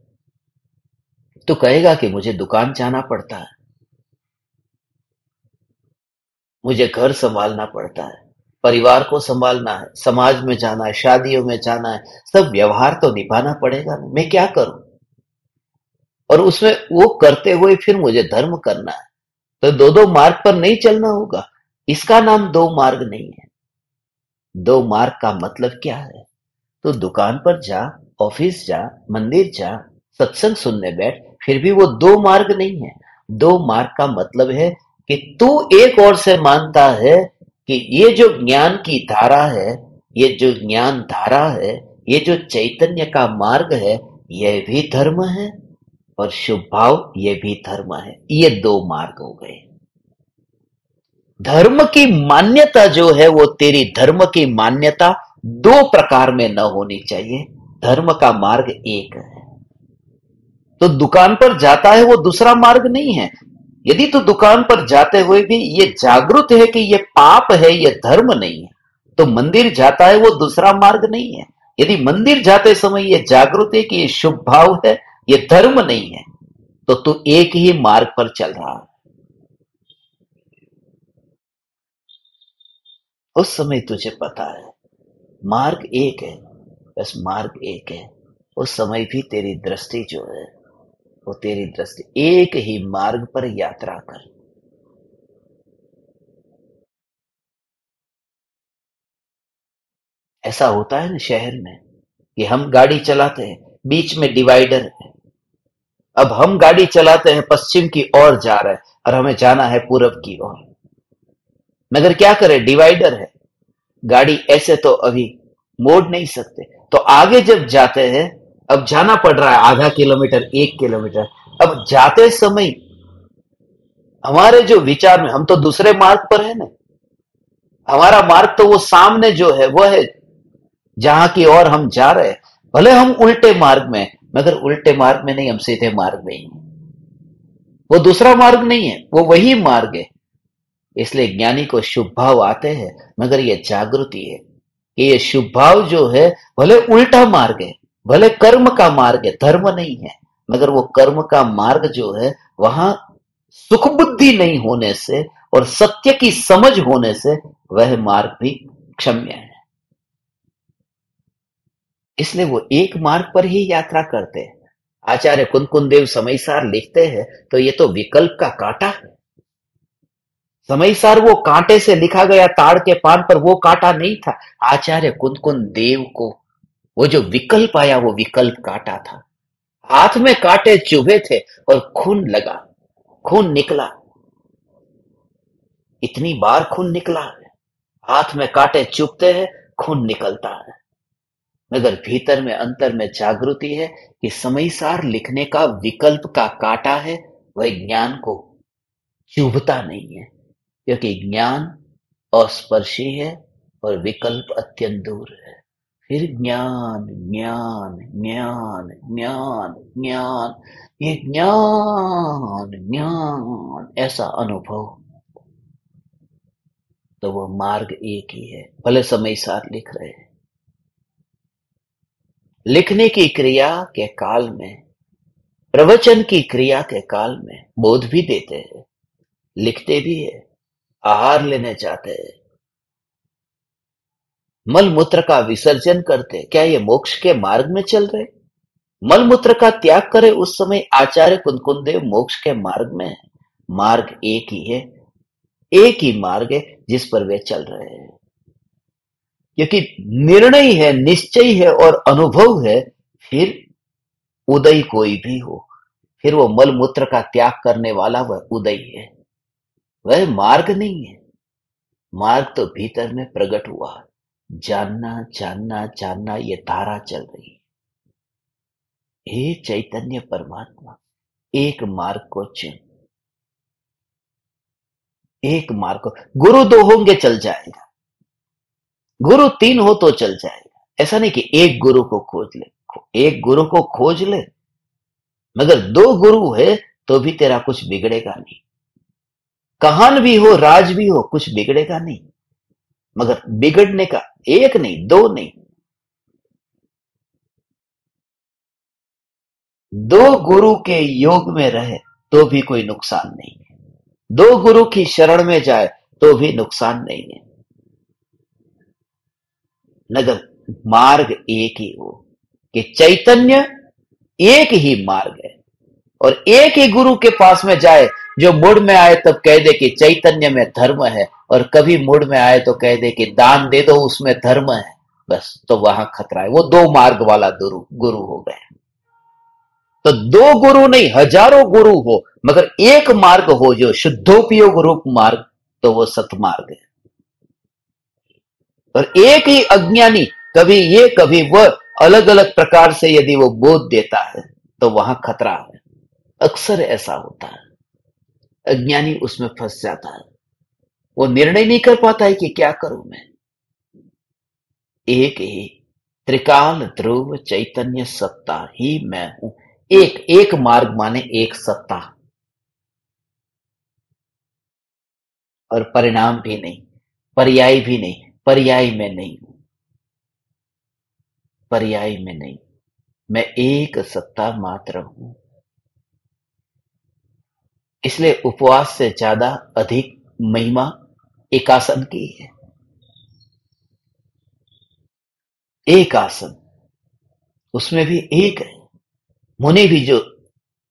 तो कहेगा कि मुझे दुकान जाना पड़ता है, मुझे घर संभालना पड़ता है, परिवार को संभालना है, समाज में जाना है, शादियों में जाना है, सब व्यवहार तो निभाना पड़ेगा ना, मैं क्या करूं? और उसमें वो करते हुए फिर मुझे धर्म करना है, तो दो दो मार्ग पर नहीं चलना होगा। इसका नाम दो मार्ग नहीं है। दो मार्ग का मतलब क्या है? तो दुकान पर जा, ऑफिस जा, मंदिर जा, सत्संग सुनने बैठ, फिर भी वो दो मार्ग नहीं है। दो मार्ग का मतलब है कि तू एक ओर से मानता है कि ये जो ज्ञान की धारा है, ये जो ज्ञान धारा है, ये जो चैतन्य का मार्ग है, यह भी धर्म है, और शुभ भाव ये भी धर्म है। ये दो मार्ग हो गए। धर्म की मान्यता जो है वो तेरी धर्म की मान्यता दो प्रकार में न होनी चाहिए। धर्म का मार्ग एक है। तो दुकान पर जाता है वो दूसरा मार्ग नहीं है। यदि तो दुकान पर जाते हुए भी ये जागरूक है कि ये पाप है, ये धर्म नहीं है, तो मंदिर जाता है वो दूसरा मार्ग नहीं है। यदि मंदिर जाते समय ये जागरूक है कि ये शुभ भाव है, ये धर्म नहीं है, तो तू एक ही मार्ग पर चल रहा है। उस समय तुझे पता है मार्ग एक है, बस मार्ग एक है। उस समय भी तेरी दृष्टि जो है वो तेरी दृष्टि एक ही मार्ग पर यात्रा कर। ऐसा होता है ना शहर में कि हम गाड़ी चलाते हैं, बीच में डिवाइडर है। अब हम गाड़ी चलाते हैं, पश्चिम की ओर जा रहे हैं और हमें जाना है पूरब की ओर, मगर क्या करें, डिवाइडर है। गाड़ी ऐसे तो अभी मोड़ नहीं सकते, तो आगे जब जाते हैं, अब जाना पड़ रहा है आधा किलोमीटर, 1 किलोमीटर। अब जाते समय हमारे जो विचार में, हम तो दूसरे मार्ग पर है ना, हमारा मार्ग तो वो सामने जो है वो है जहां की ओर हम जा रहे हैं। भले हम उल्टे मार्ग में, मगर उल्टे मार्ग में नहीं, हम सीधे मार्ग में ही हैं। वो दूसरा मार्ग नहीं है, वो वही मार्ग है। इसलिए ज्ञानी को शुभ भाव आते हैं, मगर ये जागृति है कि ये शुभ भाव जो है भले उल्टा मार्ग है, भले कर्म का मार्ग है, धर्म नहीं है, मगर वो कर्म का मार्ग जो है वहां सुख बुद्धि नहीं होने से और सत्य की समझ होने से वह मार्ग भी क्षम्य है। इसलिए वो एक मार्ग पर ही यात्रा करते हैं। आचार्य कुंदकुंद देव समयसार लिखते हैं तो ये तो विकल्प का कांटा है। समयसार वो कांटे से लिखा गया, ताड़ के पान पर वो कांटा नहीं था। आचार्य कुंदकुंद देव को वो जो विकल्प आया वो विकल्प कांटा था। हाथ में कांटे चुभे थे और खून लगा, खून निकला, इतनी बार खून निकला है। हाथ में कांटे चुभते हैं, खून निकलता है, मगर भीतर में अंतर में जागृति है कि समयसार लिखने का विकल्प का कांटा है, वह ज्ञान को चुभता नहीं है, क्योंकि ज्ञान अस्पर्शी है और विकल्प अत्यंत दूर है। फिर ज्ञान ज्ञान ज्ञान ज्ञान ज्ञान, ये ज्ञान ज्ञान ऐसा अनुभव, तो वो मार्ग एक ही है। भले समयसार लिख रहे हैं, लिखने की क्रिया के काल में, प्रवचन की क्रिया के काल में बोध भी देते हैं, लिखते भी है, आहार लेने जाते हैं, मल मूत्र का विसर्जन करते, क्या ये मोक्ष के मार्ग में चल रहे? मलमूत्र का त्याग करे उस समय आचार्य कुंदकुंदेव मोक्ष के मार्ग में है। मार्ग एक ही है, एक ही मार्ग है जिस पर वे चल रहे हैं। क्योंकि निर्णय है, निश्चय है और अनुभव है, फिर उदय कोई भी हो, फिर वो मलमूत्र का त्याग करने वाला वह उदय है, वह मार्ग नहीं है। मार्ग तो भीतर में प्रकट हुआ, जानना जानना जानना ये धारा चल रही है। हे चैतन्य परमात्मा, एक मार्ग को चुन, एक मार्ग को। गुरु दो होंगे चल जाएगा, गुरु तीन हो तो चल जाएगा। ऐसा नहीं कि एक गुरु को खोज ले, एक गुरु को खोज ले, मगर दो गुरु है तो भी तेरा कुछ बिगड़ेगा नहीं। कहान भी हो, राज भी हो, कुछ बिगड़ेगा नहीं। मगर बिगड़ने का एक नहीं, दो नहीं, दो गुरु के योग में रहे तो भी कोई नुकसान नहीं है। दो गुरु की शरण में जाए तो भी नुकसान नहीं है। मगर मार्ग एक ही हो, कि चैतन्य एक ही मार्ग है, और एक ही गुरु के पास में जाए जो मुड़ में आए तब कह दे कि चैतन्य में धर्म है, और कभी मुड़ में आए तो कह दे कि दान दे दो उसमें धर्म है, बस तो वहां खतरा है। वो दो मार्ग वाला गुरु गुरु हो गए। तो दो गुरु नहीं, हजारों गुरु हो, मगर एक मार्ग हो जो शुद्धोपयोग रूप मार्ग, तो वो सतमार्ग है। और एक ही अज्ञानी कभी ये कभी वह अलग अलग प्रकार से यदि वो बोध देता है तो वहां खतरा है। अक्सर ऐसा होता है, अज्ञानी उसमें फंस जाता है, वो निर्णय नहीं कर पाता है कि क्या करूं मैं। एक ही त्रिकाल ध्रुव चैतन्य सत्ता ही मैं हूं। एक एक मार्ग माने एक सत्ता, और परिणाम भी नहीं, पर्याय भी नहीं। पर्याय में नहीं हूं, पर्याय में नहीं, मैं एक सत्ता मात्र हूं। इसलिए उपवास से ज्यादा अधिक महिमा एकासन की है। एक आसन, उसमें भी एक है। मुनि भी जो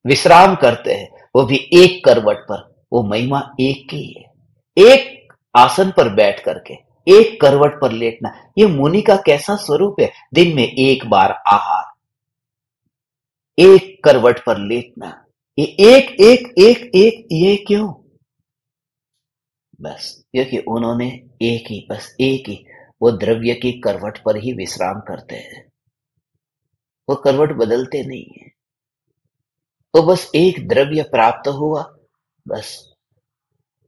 विश्राम करते हैं वो भी एक करवट पर, वो महिमा एक की है। एक आसन पर बैठ करके एक करवट पर लेटना, ये मुनि का कैसा स्वरूप है। दिन में एक बार आहार, एक करवट पर लेटना, ये एक एक एक एक, ये क्यों? बस क्योंकि उन्होंने एक ही, बस एक ही, वो द्रव्य की करवट पर ही विश्राम करते हैं, वो करवट बदलते नहीं है। तो बस एक द्रव्य प्राप्त हुआ, बस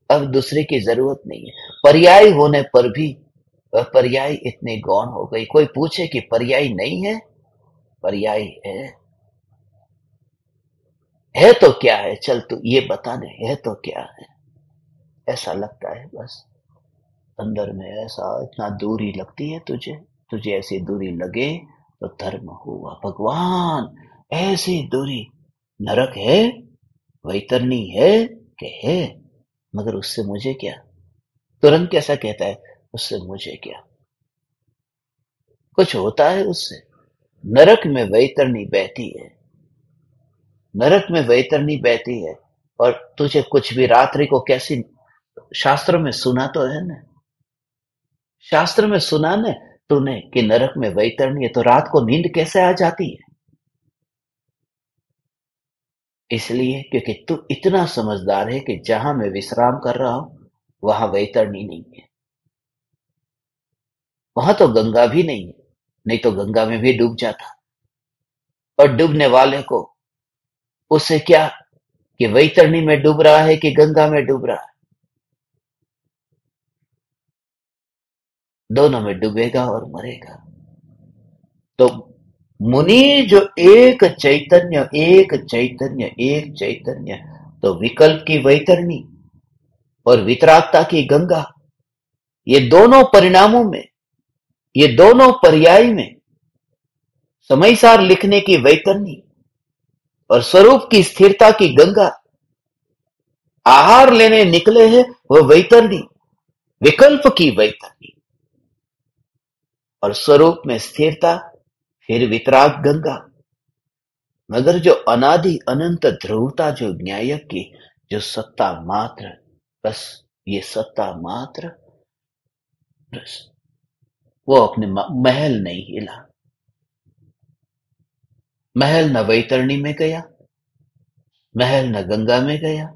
अब दूसरे की जरूरत नहीं है। पर्याय होने पर भी वह पर्याय इतने गौण हो गई। कोई पूछे कि पर्याय नहीं है, पर्याय है तो क्या है, चल तू ये बता दे, है तो क्या है। ऐसा लगता है बस अंदर में, ऐसा इतना दूरी लगती है तुझे, तुझे ऐसी दूरी लगे तो धर्म हुआ। भगवान ऐसी दूरी, नरक है, वैतरणी है कि है, मगर उससे मुझे क्या। तुरंत कैसा कहता है, उससे मुझे क्या, कुछ होता है उससे। नरक में वैतरणी बहती है, नरक में वैतरणी बहती है, और तुझे कुछ भी रात्रि को कैसी, शास्त्र में सुना तो है ना, शास्त्र में सुना न तूने कि नरक में वैतरणी है, तो रात को नींद कैसे आ जाती है। इसलिए क्योंकि तू इतना समझदार है कि जहां मैं विश्राम कर रहा हूं वहां वैतरणी नहीं है, वहां तो गंगा भी नहीं है, नहीं तो गंगा में भी डूब जाता। और डूबने वाले को उससे क्या कि वैतरणी में डूब रहा है कि गंगा में डूब रहा है, दोनों में डूबेगा और मरेगा। तो मुनि जो एक चैतन्य, एक चैतन्य, एक चैतन्य, तो विकल्प की वैतरणी और वितरागता की गंगा, ये दोनों परिणामों में, ये दोनों पर्याय में, समयसार लिखने की वैतरणी और स्वरूप की स्थिरता की गंगा। आहार लेने निकले हैं वह वैतरणी, विकल्प की वैतरणी, और स्वरूप में स्थिरता फिर वितराग गंगा। मगर जो अनादि अनंत ध्रुवता जो न्यायक की, जो सत्ता मात्र, बस ये सत्ता मात्र, बस वो अपने महल नहीं हिला। महल न वैतरणी में गया, महल न गंगा में गया,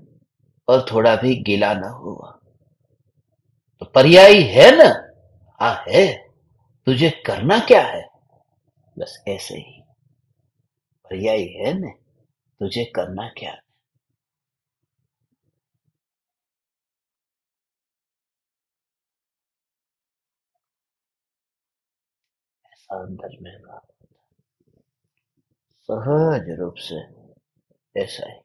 और थोड़ा भी गीला न हुआ। तो पर्यायी है ना? हाँ है। तुझे करना क्या है? बस ऐसे ही। पर्यायी है ना? तुझे करना क्या है? ऐसा अंदर में सहज रूप से ऐसा ही।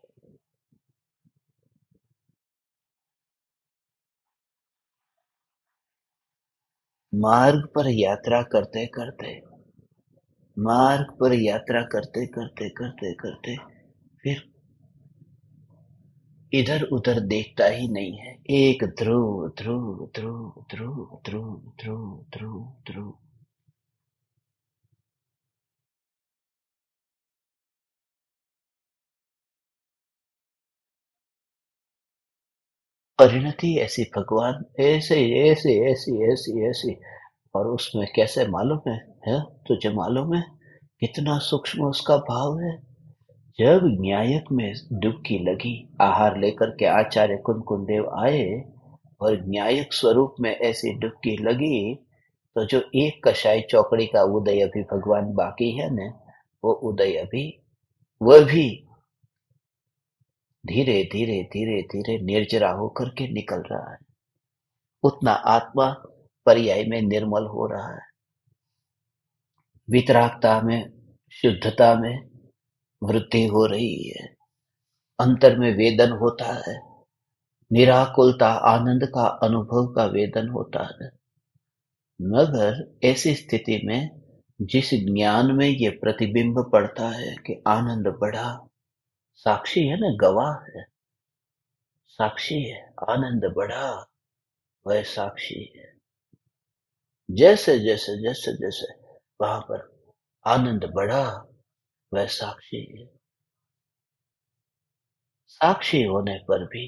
मार्ग पर यात्रा करते करते, मार्ग पर यात्रा करते करते करते करते फिर इधर उधर देखता ही नहीं है। एक ध्रुव ध्रुव ध्रुव ध्रुव ध्रुव ध्रुव ध्रुव ध्रुव। परिणति ऐसी भगवान, ऐसे ऐसे ऐसी ऐसी ऐसी। और उसमें कैसे मालूम है? तुझे मालूम है कितना सूक्ष्म उसका भाव है? जब न्यायक में डुबकी लगी, आहार लेकर के आचार्य कुंकुन देव आए और न्यायक स्वरूप में ऐसी डुबकी लगी, तो जो एक कषाय चौकड़ी का उदय अभी भगवान बाकी है न, वो उदय अभी, वह भी धीरे धीरे धीरे धीरे निर्जरा होकर के निकल रहा है। उतना आत्मा पर्याय में निर्मल हो रहा है। वितरागता में, शुद्धता में वृद्धि हो रही है। अंतर में वेदन होता है। निराकुलता, आनंद का अनुभव का वेदन होता है। मगर ऐसी स्थिति में जिस ज्ञान में ये प्रतिबिंब पड़ता है कि आनंद बढ़ा, साक्षी है ना, गवाह है, साक्षी है, आनंद बढ़ा, वह साक्षी है। जैसे जैसे जैसे जैसे वहां पर आनंद बढ़ा, वह साक्षी है। साक्षी होने पर भी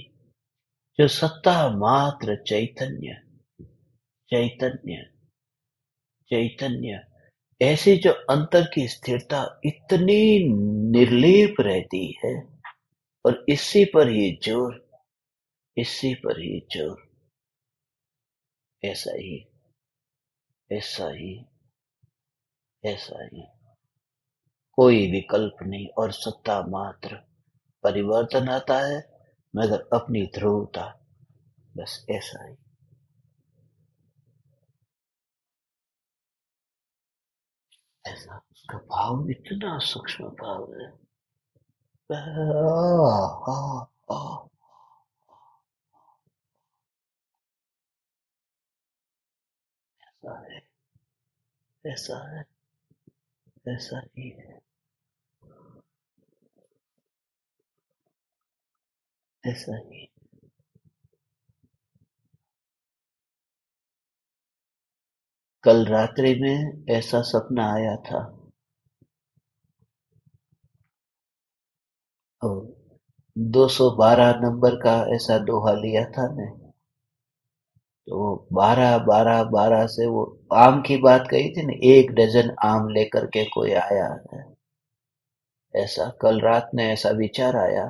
जो सत्ता मात्र चैतन्य, चैतन्य, चैतन्य, ऐसी जो अंतर की स्थिरता इतनी निर्लेप रहती है, और इसी पर ही जोर, इसी पर ही जोर। ऐसा ही, ऐसा ही, ऐसा ही। कोई विकल्प नहीं, और सत्ता मात्र। परिवर्तन आता है मगर अपनी ध्रुवता, बस ऐसा ही। ऐसा उसका भाव इतना सूक्ष्म भाव है। ऐसा है, ऐसा है, ऐसा ही है, ऐसा ही। कल रात्रि में ऐसा सपना आया था। और 212 नंबर का ऐसा दोहा लिया था ने, तो 12 12 12 से वो आम की बात कही थी ना, 1 डजन आम लेकर के कोई आया है। ऐसा कल रात में ऐसा विचार आया।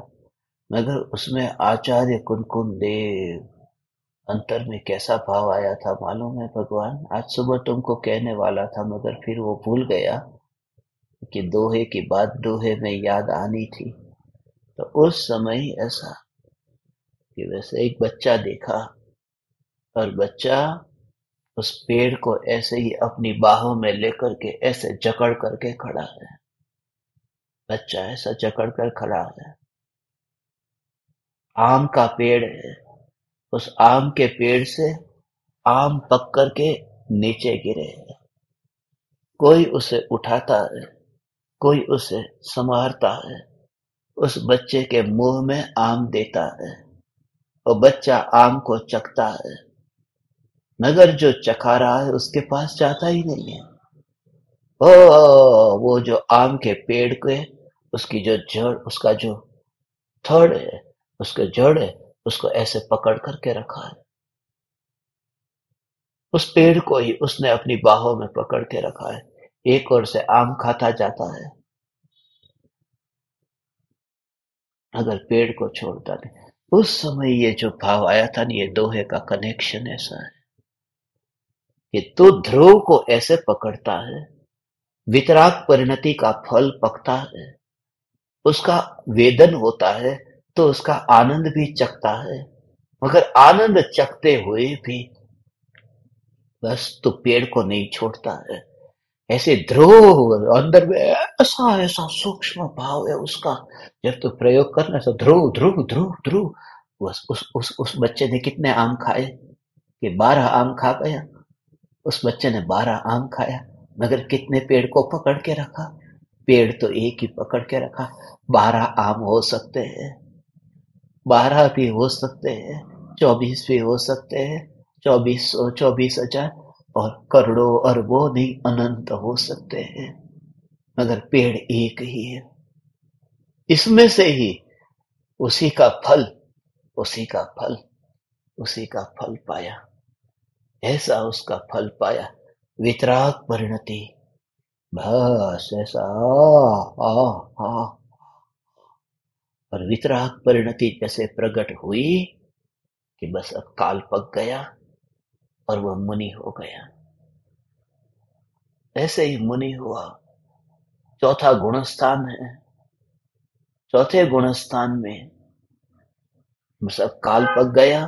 मगर उसमें आचार्य कुनकुन देव, अंतर में कैसा भाव आया था मालूम है भगवान? आज सुबह तुमको कहने वाला था मगर फिर वो भूल गया कि दोहे की बात दोहे में याद आनी थी। तो उस समय ऐसा कि वैसे एक बच्चा देखा, और बच्चा उस पेड़ को ऐसे ही अपनी बाहों में लेकर के ऐसे जकड़ करके खड़ा है। बच्चा ऐसा जकड़ कर खड़ा है। आम का पेड़ है। उस आम के पेड़ से आम पक करके नीचे गिरे हैं। कोई उसे उठाता है, कोई उसे संवारता है, उस बच्चे के मुंह में आम देता है, और बच्चा आम को चखता है। मगर जो चखा रहा है उसके पास जाता ही नहीं है। ओ, वो जो आम के पेड़ के उसकी जो जड़, उसका जो थड़ है, उसके जड़ है, उसको ऐसे पकड़ करके रखा है। उस पेड़ को ही उसने अपनी बाहों में पकड़ के रखा है। एक ओर से आम खाता जाता है, अगर पेड़ को छोड़ता नहीं। उस समय ये जो भाव आया था ना, ये दोहे का कनेक्शन ऐसा है कि तू ध्रुव को ऐसे पकड़ता है, वितराग परिणति का फल पकता है, उसका वेदन होता है, तो उसका आनंद भी चखता है, मगर आनंद चखते हुए भी बस तू पेड़ को नहीं छोड़ता है। ऐसे ध्रुव अंदर में ऐसा ऐसा सूक्ष्म भाव है उसका। जब तू प्रयोग करना तो ध्रुव ध्रुव ध्रुव ध्रुव। बस उस बच्चे ने कितने आम खाए कि 12 आम खा गया। उस बच्चे ने 12 आम खाया, मगर कितने पेड़ को पकड़ के रखा? पेड़ तो एक ही पकड़ के रखा। 12 आम हो सकते हैं, 12 भी हो सकते हैं, 24 भी हो सकते हैं, 2400, 24,000 और करोड़ों अरबों नहीं, अनंत हो सकते हैं, मगर पेड़ एक ही है। इसमें से ही उसी का फल, उसी का फल, उसी का फल पाया। ऐसा उसका फल पाया, वितराग परिणति। बस ऐसा आ, आ, आ, और वितराग परिणति जैसे प्रकट हुई कि बस अब काल पक गया और वह मुनि हो गया। ऐसे ही मुनि हुआ। चौथा गुणस्थान है। चौथे गुणस्थान में बस अब काल पक गया,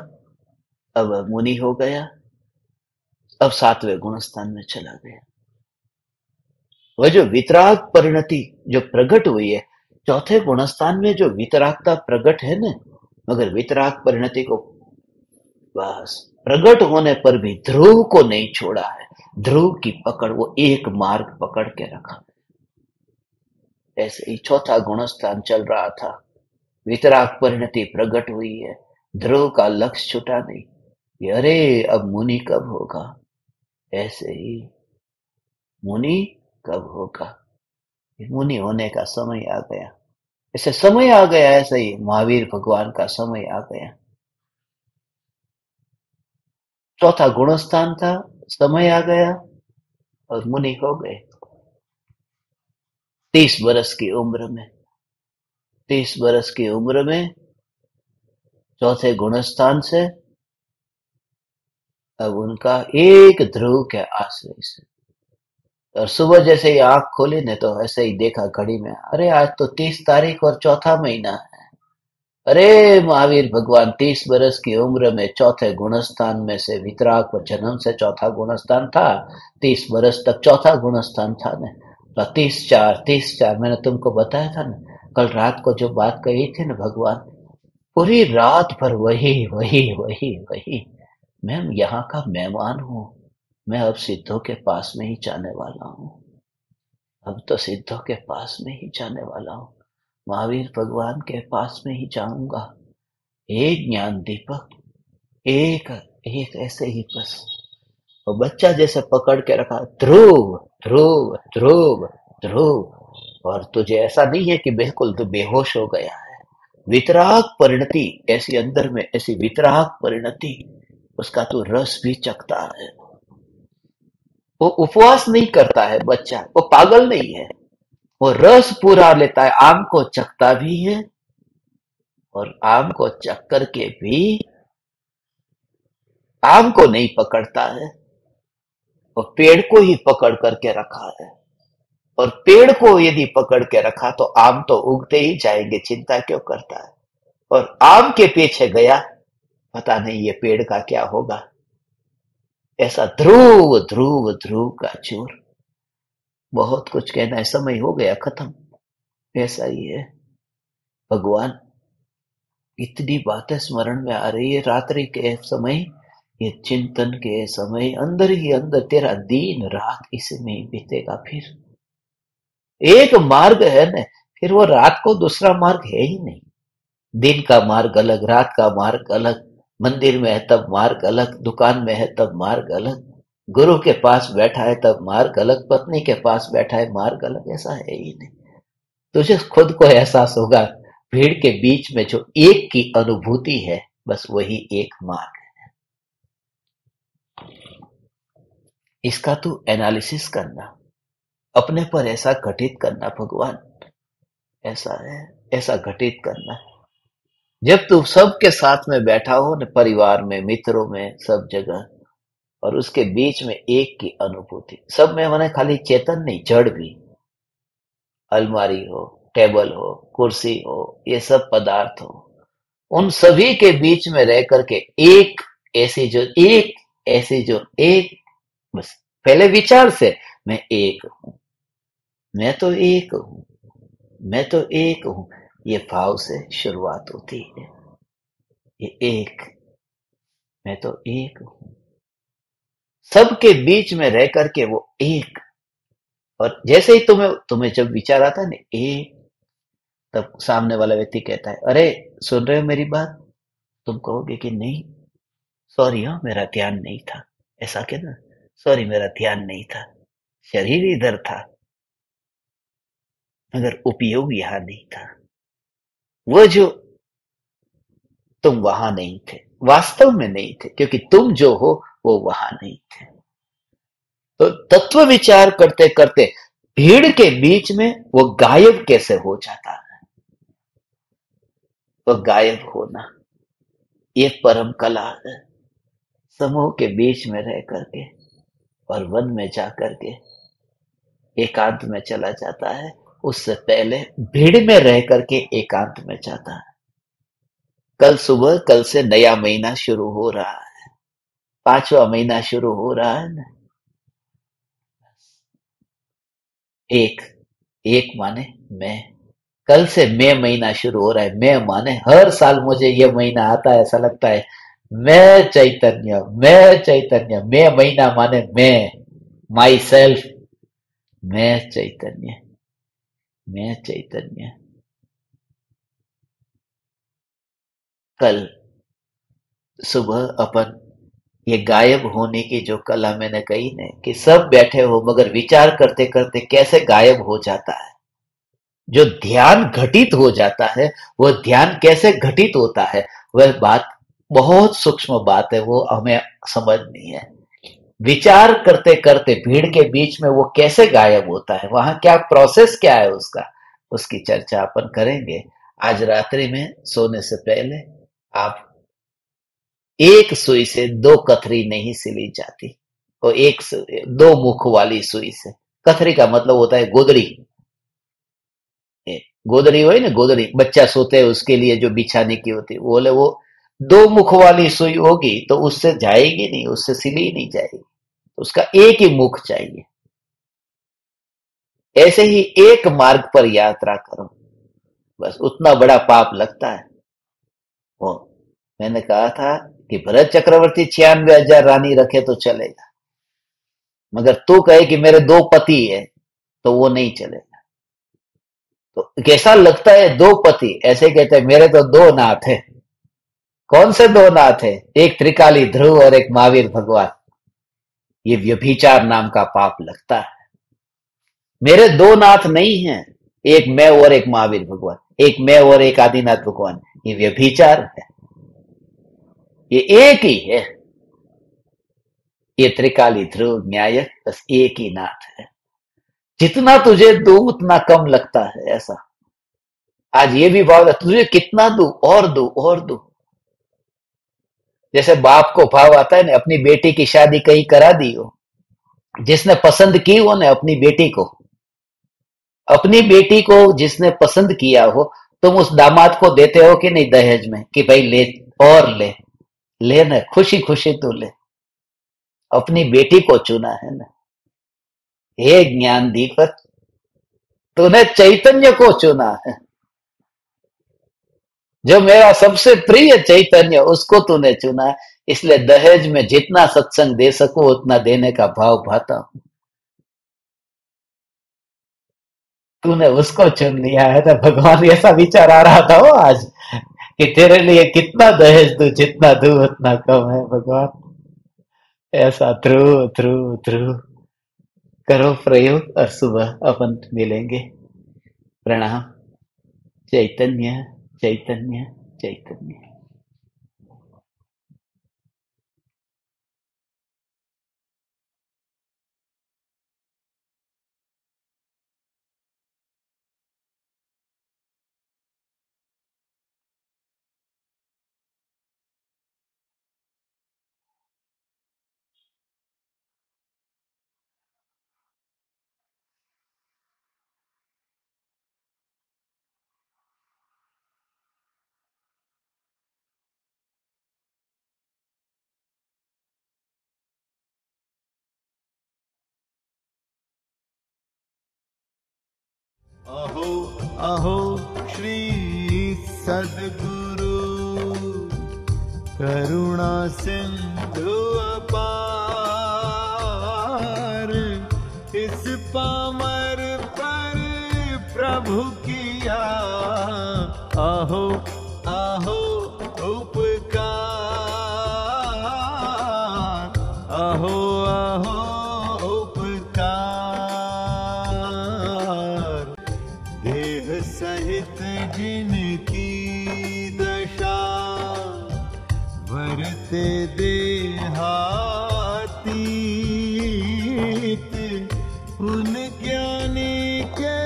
अब मुनि हो गया, अब 7वें गुणस्थान में चला गया। वह जो वितराग परिणति जो प्रकट हुई है चौथे गुणस्थान में, जो वितरागता प्रकट है ना, मगर वितराग परिणति को बस प्रकट होने पर भी ध्रुव को नहीं छोड़ा है। ध्रुव की पकड़, वो एक मार्ग पकड़ के रखा। ऐसे ही चौथा गुणस्थान चल रहा था, वितराग परिणति प्रकट हुई है, ध्रुव का लक्ष्य छूटा नहीं कि अरे अब मुनि कब होगा। ऐसे ही मुनि कब होगा, मुनि होने का समय आ गया। ऐसे समय आ गया, ऐसे ही महावीर भगवान का समय आ गया। चौथा गुणस्थान था, समय आ गया और मुनि हो गए। 30 बरस की उम्र में, 30 बरस की उम्र में चौथे गुणस्थान से अब उनका एक ध्रुव के आश्रय से, और सुबह जैसे ही आंख खोली ने तो ऐसे ही देखा घड़ी में, अरे आज तो 30 तारीख और चौथा महीना है। अरे महावीर भगवान 30 बरस की उम्र में चौथे गुणस्थान में से, वितराग पर जन्म से चौथा गुणस्थान था, 30 बरस तक चौथा गुणस्थान था ना। तो 30 4 मैंने तुमको बताया था ना, कल रात को जो बात कही थी ना भगवान, पूरी रात भर वही वही वही वही। मैं यहाँ का मेहमान हूँ, मैं अब सिद्धों के पास में ही जाने वाला हूँ, अब तो सिद्धों के पास में ही जाने वाला हूँ, महावीर भगवान के पास में ही जाऊंगा। एक ज्ञान दीपक, एक एक ऐसे ही बस। और बच्चा जैसे पकड़ के रखा, ध्रुव ध्रुव ध्रुव ध्रुव। और तुझे ऐसा नहीं है कि बिल्कुल तू बेहोश हो गया है। वितराग परिणति ऐसी अंदर में, ऐसी वितराग परिणति, उसका तू रस भी चखता है। वो उपवास नहीं करता है बच्चा, वो पागल नहीं है, वो रस पूरा लेता है, आम को चखता भी है और आम को चख करके भी आम को नहीं पकड़ता है, और पेड़ को ही पकड़ करके रखा है। और पेड़ को यदि पकड़ के रखा तो आम तो उगते ही जाएंगे, चिंता क्यों करता है। और आम के पीछे गया, पता नहीं ये पेड़ का क्या होगा। ऐसा ध्रुव ध्रुव ध्रुव का चूर। बहुत कुछ कहना है, समय हो गया खत्म। ऐसा ही है भगवान, इतनी बातें स्मरण में आ रही है रात्रि के समय, ये चिंतन के समय, अंदर ही अंदर तेरा दिन रात इसमें ही बीतेगा। फिर एक मार्ग है ना, फिर वो रात को दूसरा मार्ग है ही नहीं। दिन का मार्ग अलग, रात का मार्ग अलग, मंदिर में है तब मार्ग अलग, दुकान में है तब मार्ग अलग, गुरु के पास बैठा है तब मार्ग अलग, पत्नी के पास बैठा है मार्ग अलग, ऐसा है ही नहीं। तुझे खुद को एहसास होगा, भीड़ के बीच में जो एक की अनुभूति है, बस वही एक मार्ग है। इसका तू एनालिसिस करना, अपने पर ऐसा घटित करना, भगवान ऐसा है, ऐसा घटित करना। जब तू सबके साथ में बैठा हो न, परिवार में, मित्रों में, सब जगह, और उसके बीच में एक की अनुभूति, सब में मैंने खाली चेतन नहीं, जड़ भी, अलमारी हो, टेबल हो, कुर्सी हो, ये सब पदार्थ हो, उन सभी के बीच में रह करके एक, ऐसी जो एक, बस पहले विचार से, मैं एक हूं, मैं तो एक हूं, मैं तो एक हूं, ये भाव से शुरुआत होती है। ये एक, मैं तो एक हूं, सबके बीच में रह करके वो एक। और जैसे ही तुम्हें तुम्हें जब विचार आता है ना एक, तब सामने वाला व्यक्ति कहता है, अरे सुन रहे हो मेरी बात? तुम कहोगे कि नहीं, सॉरी, हाँ मेरा ध्यान नहीं था, ऐसा कहना, सॉरी मेरा ध्यान नहीं था, शरीर इधर था, मगर उपयोग यहां नहीं था। वो जो तुम वहां नहीं थे, वास्तव में नहीं थे, क्योंकि तुम जो हो वो वहां नहीं थे। तो तत्व विचार करते करते भीड़ के बीच में वो गायब कैसे हो जाता है, वो गायब होना, ये परम कला है। समूह के बीच में रह करके और वन में जा करके एकांत में चला जाता है, उससे पहले भीड़ में रह करके एकांत में जाता है। कल सुबह, कल से नया महीना शुरू हो रहा है, 5वां महीना शुरू हो रहा है ना। एक, एक माने मैं, कल से मैं महीना शुरू हो रहा है। मैं माने हर साल मुझे ये महीना आता है, ऐसा लगता है मैं चैतन्य, मैं चैतन्य, मैं महीना माने मैं, माई सेल्फ, मैं चैतन्य, मैं चैतन्य। कल सुबह अपन ये गायब होने की जो कला मैंने कही ना, कि सब बैठे हो मगर विचार करते करते कैसे गायब हो जाता है, जो ध्यान घटित हो जाता है, वो ध्यान कैसे घटित होता है, वह बात बहुत सूक्ष्म बात है, वो हमें समझनी है। विचार करते करते भीड़ के बीच में वो कैसे गायब होता है, वहां क्या प्रोसेस क्या है उसका, उसकी चर्चा अपन करेंगे। आज रात्रि में सोने से पहले आप एक सुई से दो कथरी नहीं सिली जाती, और दो मुख वाली सुई से। कथरी का मतलब होता है गोदड़ी। गोदड़ी हो ना, गोदड़ी बच्चा सोते है उसके लिए जो बिछाने की होती है, वो बोले वो दो मुख वाली सुई होगी तो उससे जाएगी नहीं, उससे सिली नहीं जाएगी, उसका एक ही मुख चाहिए। ऐसे ही एक मार्ग पर यात्रा करो, बस उतना बड़ा पाप लगता है। वो मैंने कहा था कि भरत चक्रवर्ती 96,000 रानी रखे तो चलेगा, मगर तू कहे कि मेरे दो पति है, तो वो नहीं चलेगा। तो कैसा लगता है दो पति, ऐसे कहते हैं मेरे तो दो नाथ है। कौन से दो नाथ है? एक त्रिकाली ध्रुव और एक महावीर भगवान। ये व्यभिचार नाम का पाप लगता है। मेरे दो नाथ नहीं हैं, एक मैं और एक महावीर भगवान, एक मैं और एक आदिनाथ भगवान, ये व्यभिचार है। ये एक ही है, ये त्रिकाली ध्रुव न्याय, बस एक ही नाथ है। जितना तुझे दू उतना कम लगता है, ऐसा आज ये भी भाव है, तुझे कितना दू और दू और दू। जैसे बाप को भाव आता है ना, अपनी बेटी की शादी कहीं करा दी हो, जिसने पसंद की हो ना अपनी बेटी को, अपनी बेटी को जिसने पसंद किया हो, तुम उस दामाद को देते हो कि नहीं दहेज में, कि भाई ले, और ले ना, खुशी खुशी तू ले। अपनी बेटी को चुना है ना। हे ज्ञान दीपक, तूने चैतन्य को चुना है, जो मेरा सबसे प्रिय चैतन्य, उसको तूने चुना है। इसलिए दहेज में जितना सत्संग दे सको उतना देने का भाव भाता हूं। तूने उसको चुन लिया है, तो भगवान ऐसा विचार आ रहा था वो आज, कि तेरे लिए कितना दहेज दू, जितना दू उतना कम है भगवान। ऐसा ध्रुव ध्रुव ध्रुव करो प्रयोग, और सुबह अपन मिलेंगे। प्रणाम। चैतन्य चैतन्य चैतन्य। अहो अहो श्री सद्गुरु करुणा सिंधु अपार, इस पामर पर प्रभु किया अहो अहो उपकार, अहो अहो सहित जिनकी दशा वरते देहातीत, उन ज्ञानी के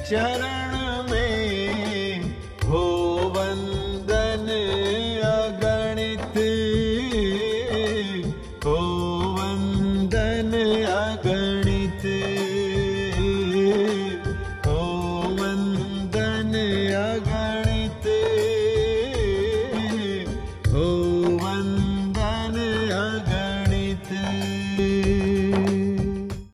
चरण